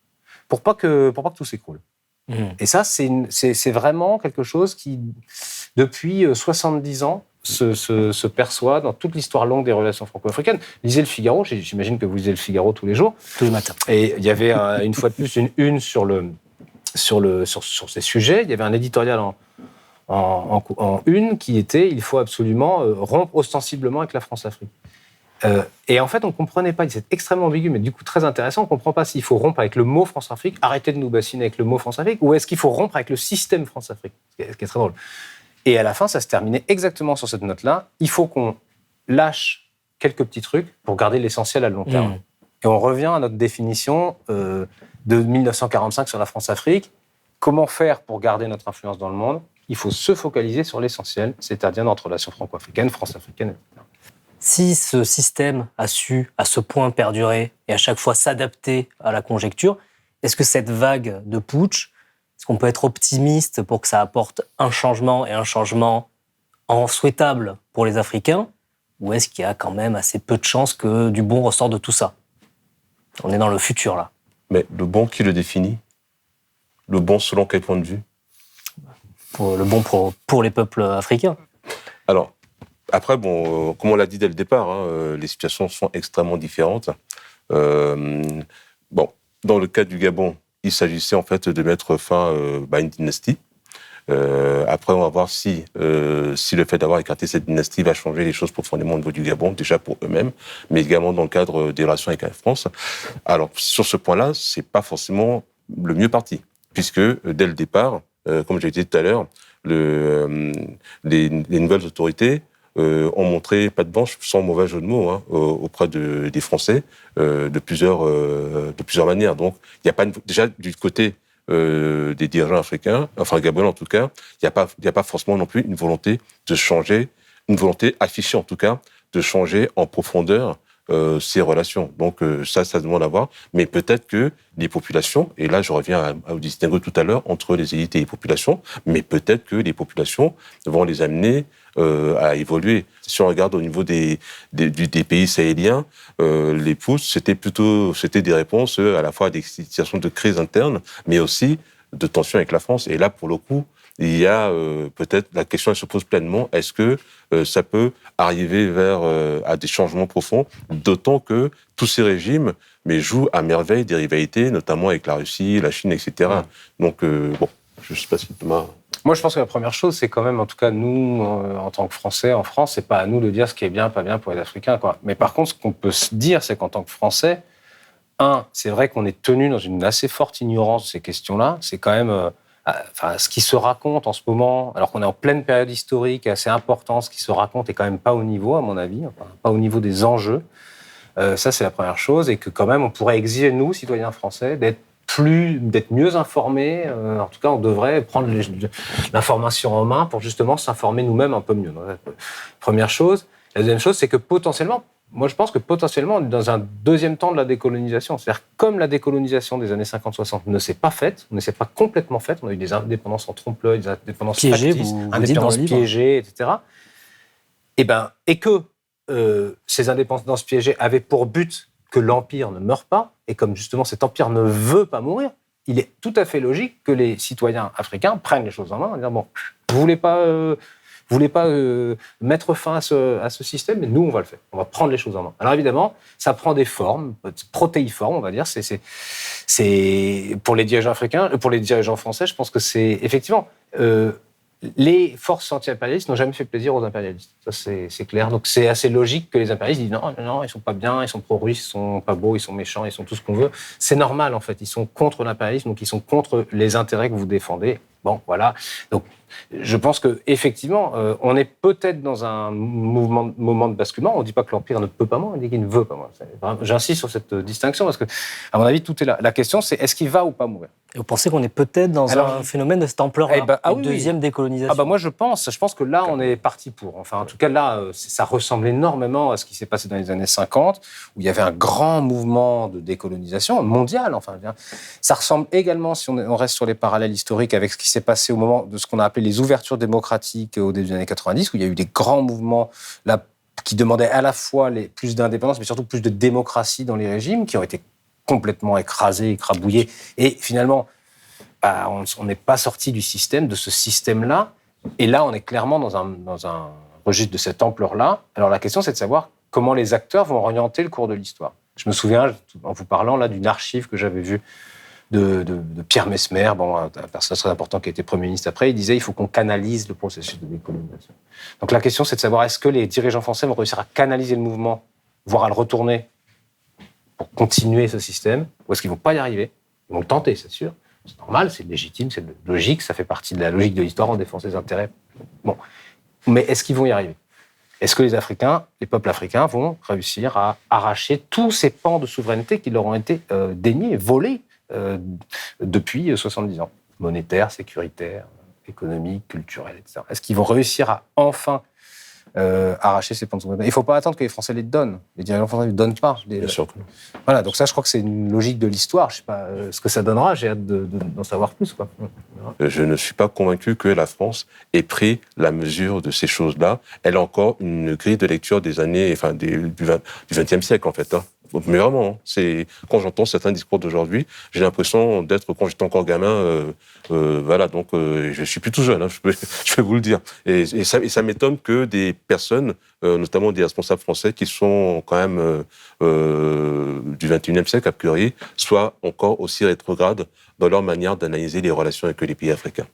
pour pas que tout s'écroule. Et ça, c'est vraiment quelque chose qui, depuis 70 ans, se perçoit dans toute l'histoire longue des relations franco-africaines. Lisez le Figaro, j'imagine que vous lisez le Figaro tous les jours. Tous les matins. Et il y avait une fois de plus une une sur ces sujets. Il y avait un éditorial en une qui était « Il faut absolument rompre ostensiblement avec la France-Afrique ». Et en fait, on ne comprenait pas, c'est extrêmement ambigu, mais du coup très intéressant, on ne comprend pas s'il faut rompre avec le mot France-Afrique, arrêter de nous bassiner avec le mot France-Afrique, ou est-ce qu'il faut rompre avec le système France-Afrique, ce qui est très drôle. Et à la fin, ça se terminait exactement sur cette note-là. Il faut qu'on lâche quelques petits trucs pour garder l'essentiel à long terme. Et on revient à notre définition de 1945 sur la France-Afrique. Comment faire pour garder notre influence dans le monde ? Il faut se focaliser sur l'essentiel, c'est-à-dire notre relation franco-africaine, France-africaine, etc. Si ce système a su, à ce point, perdurer et à chaque fois s'adapter à la conjecture, est-ce que cette vague de putsch, est-ce qu'on peut être optimiste pour que ça apporte un changement et un changement souhaitable pour les Africains, ou est-ce qu'il y a quand même assez peu de chances que du bon ressort de tout ça ? On est dans le futur, là. Mais le bon, qui le définit ? Le bon selon quel point de vue ? Le bon pour les peuples africains. Alors, après, bon, comme on l'a dit dès le départ, les situations sont extrêmement différentes. Bon, dans le cas du Gabon, il s'agissait en fait de mettre fin à une dynastie. Après, on va voir si le fait d'avoir écarté cette dynastie va changer les choses profondément au niveau du Gabon, déjà pour eux-mêmes, mais également dans le cadre des relations avec la France. Alors, sur ce point-là, c'est pas forcément le mieux parti, puisque dès le départ, comme j'ai dit tout à l'heure, les nouvelles autorités ont montré patte blanche, sans mauvais jeu de mots, auprès des Français de plusieurs manières. Donc, il n'y a pas déjà du côté des dirigeants africains, enfin gabonais en tout cas, il n'y a pas forcément non plus une volonté de changer, une volonté affichée en tout cas, de changer en profondeur ces relations. Donc ça demande à voir. Mais peut-être que les populations, et là je reviens au distinguo tout à l'heure entre les élites et les populations, mais peut-être que les populations vont les amener à évoluer. Si on regarde au niveau des pays sahéliens, les putschs, c'était des réponses à la fois à des situations de crise interne, mais aussi de tension avec la France. Et là, pour le coup, il y a peut-être, la question elle se pose pleinement, est-ce que ça peut arriver à des changements profonds, d'autant que tous ces régimes jouent à merveille des rivalités, notamment avec la Russie, la Chine, etc. Donc, bon, je ne sais pas si Thomas... Moi, je pense que la première chose, c'est quand même, en tout cas, nous, en tant que Français, en France, c'est pas à nous de dire ce qui est bien, pas bien pour les Africains, quoi. Mais par contre, ce qu'on peut se dire, c'est qu'en tant que Français, c'est vrai qu'on est tenu dans une assez forte ignorance de ces questions-là. C'est quand même Enfin, ce qui se raconte en ce moment, alors qu'on est en pleine période historique assez importante, ce qui se raconte est quand même pas au niveau, à mon avis, enfin, pas au niveau des enjeux. Ça, c'est la première chose, et que quand même, on pourrait exiger, nous, citoyens français, d'être mieux informés. En tout cas, on devrait prendre l'information en main pour justement s'informer nous-mêmes un peu mieux. Première chose. La deuxième chose, c'est que potentiellement, moi, je pense que potentiellement, on est dans un deuxième temps de la décolonisation. C'est-à-dire, comme la décolonisation des années 50-60 ne s'est pas faite, ne s'est pas complètement faite, on a eu des indépendances en trompe-l'œil, des indépendances piégées, factices, vous indépendances piégées, etc. Et que ces indépendances piégées avaient pour but que l'Empire ne meure pas, et comme justement cet Empire ne veut pas mourir, il est tout à fait logique que les citoyens africains prennent les choses en main en disant, bon, vous voulez pas mettre fin à ce système, mais nous, on va le faire. On va prendre les choses en main. Alors évidemment, ça prend des formes, protéiformes, on va dire. C'est pour les dirigeants africains, pour les dirigeants français, je pense que c'est effectivement... les forces anti-impérialistes n'ont jamais fait plaisir aux impérialistes. Ça, c'est clair. Donc, c'est assez logique que les impérialistes disent non, ils sont pas bien, ils sont pro-russes, ils sont pas beaux, ils sont méchants, ils sont tout ce qu'on veut. C'est normal, en fait. Ils sont contre l'impérialisme, donc ils sont contre les intérêts que vous défendez. Bon, voilà. Donc, je pense qu'effectivement, on est peut-être dans un moment de basculement. On ne dit pas que l'Empire ne peut pas mourir, on dit qu'il ne veut pas mourir. J'insiste sur cette distinction parce que, à mon avis, tout est là. La question, c'est est-ce qu'il va ou pas mourir ? Et vous pensez qu'on est peut-être dans un phénomène de cette ampleur-là, une deuxième décolonisation ? Moi, je pense que là, on est parti pour. Enfin, en tout cas, là, ça ressemble énormément à ce qui s'est passé dans les années 50, où il y avait un grand mouvement de décolonisation mondial. Enfin, ça ressemble également, si on reste sur les parallèles historiques, avec ce qui s'est passé au moment de ce qu'on a appelé les ouvertures démocratiques au début des années 90, où il y a eu des grands mouvements là, qui demandaient à la fois plus d'indépendance, mais surtout plus de démocratie dans les régimes, qui ont été complètement écrasés, écrabouillés. Et finalement, on n'est pas sorti de ce système-là. Et là, on est clairement dans un registre de cette ampleur-là. Alors la question, c'est de savoir comment les acteurs vont orienter le cours de l'histoire. Je me souviens, en vous parlant là, d'une archive que j'avais vue de Pierre Messmer, un personnage très important qui a été Premier ministre après. Il disait il faut qu'on canalise le processus de décolonisation. Donc la question, c'est de savoir est-ce que les dirigeants français vont réussir à canaliser le mouvement, voire à le retourner pour continuer ce système, ou est-ce qu'ils ne vont pas y arriver ? Ils vont le tenter, c'est sûr. C'est normal, c'est légitime, c'est logique, ça fait partie de la logique de l'histoire, on défend ses intérêts. Bon. Mais est-ce qu'ils vont y arriver ? Est-ce que les peuples africains vont réussir à arracher tous ces pans de souveraineté qui leur ont été déniés, volés depuis 70 ans ? Monétaire, sécuritaire, économique, culturel, etc. Est-ce qu'ils vont réussir à enfin arracher ces pans de souveraineté ? Il ne faut pas attendre que les Français les donnent. Les dirigeants français ne les donnent pas. Bien sûr que non. Voilà, donc ça, je crois que c'est une logique de l'histoire. Je ne sais pas ce que ça donnera, j'ai hâte d'en savoir plus, quoi. Je ne suis pas convaincu que la France ait pris la mesure de ces choses-là. Elle a encore une grille de lecture des années, du XXe siècle, en fait. Mais vraiment, quand j'entends certains discours d'aujourd'hui, j'ai l'impression d'être quand j'étais encore gamin. Donc je suis plus tout jeune, je peux vous le dire. Et ça m'étonne que des personnes, notamment des responsables français, qui sont quand même du XXIe siècle a priori, soient encore aussi rétrogrades dans leur manière d'analyser les relations avec les pays africains.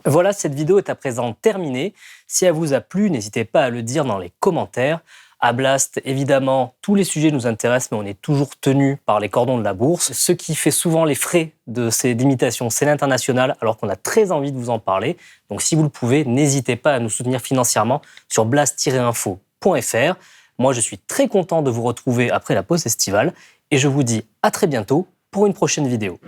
Voilà, cette vidéo est à présent terminée. Si elle vous a plu, n'hésitez pas à le dire dans les commentaires. À Blast, évidemment, tous les sujets nous intéressent, mais on est toujours tenu par les cordons de la bourse. Ce qui fait souvent les frais de ces limitations, c'est l'international, alors qu'on a très envie de vous en parler. Donc si vous le pouvez, n'hésitez pas à nous soutenir financièrement sur blast-info.fr. Moi, je suis très content de vous retrouver après la pause estivale et je vous dis à très bientôt pour une prochaine vidéo.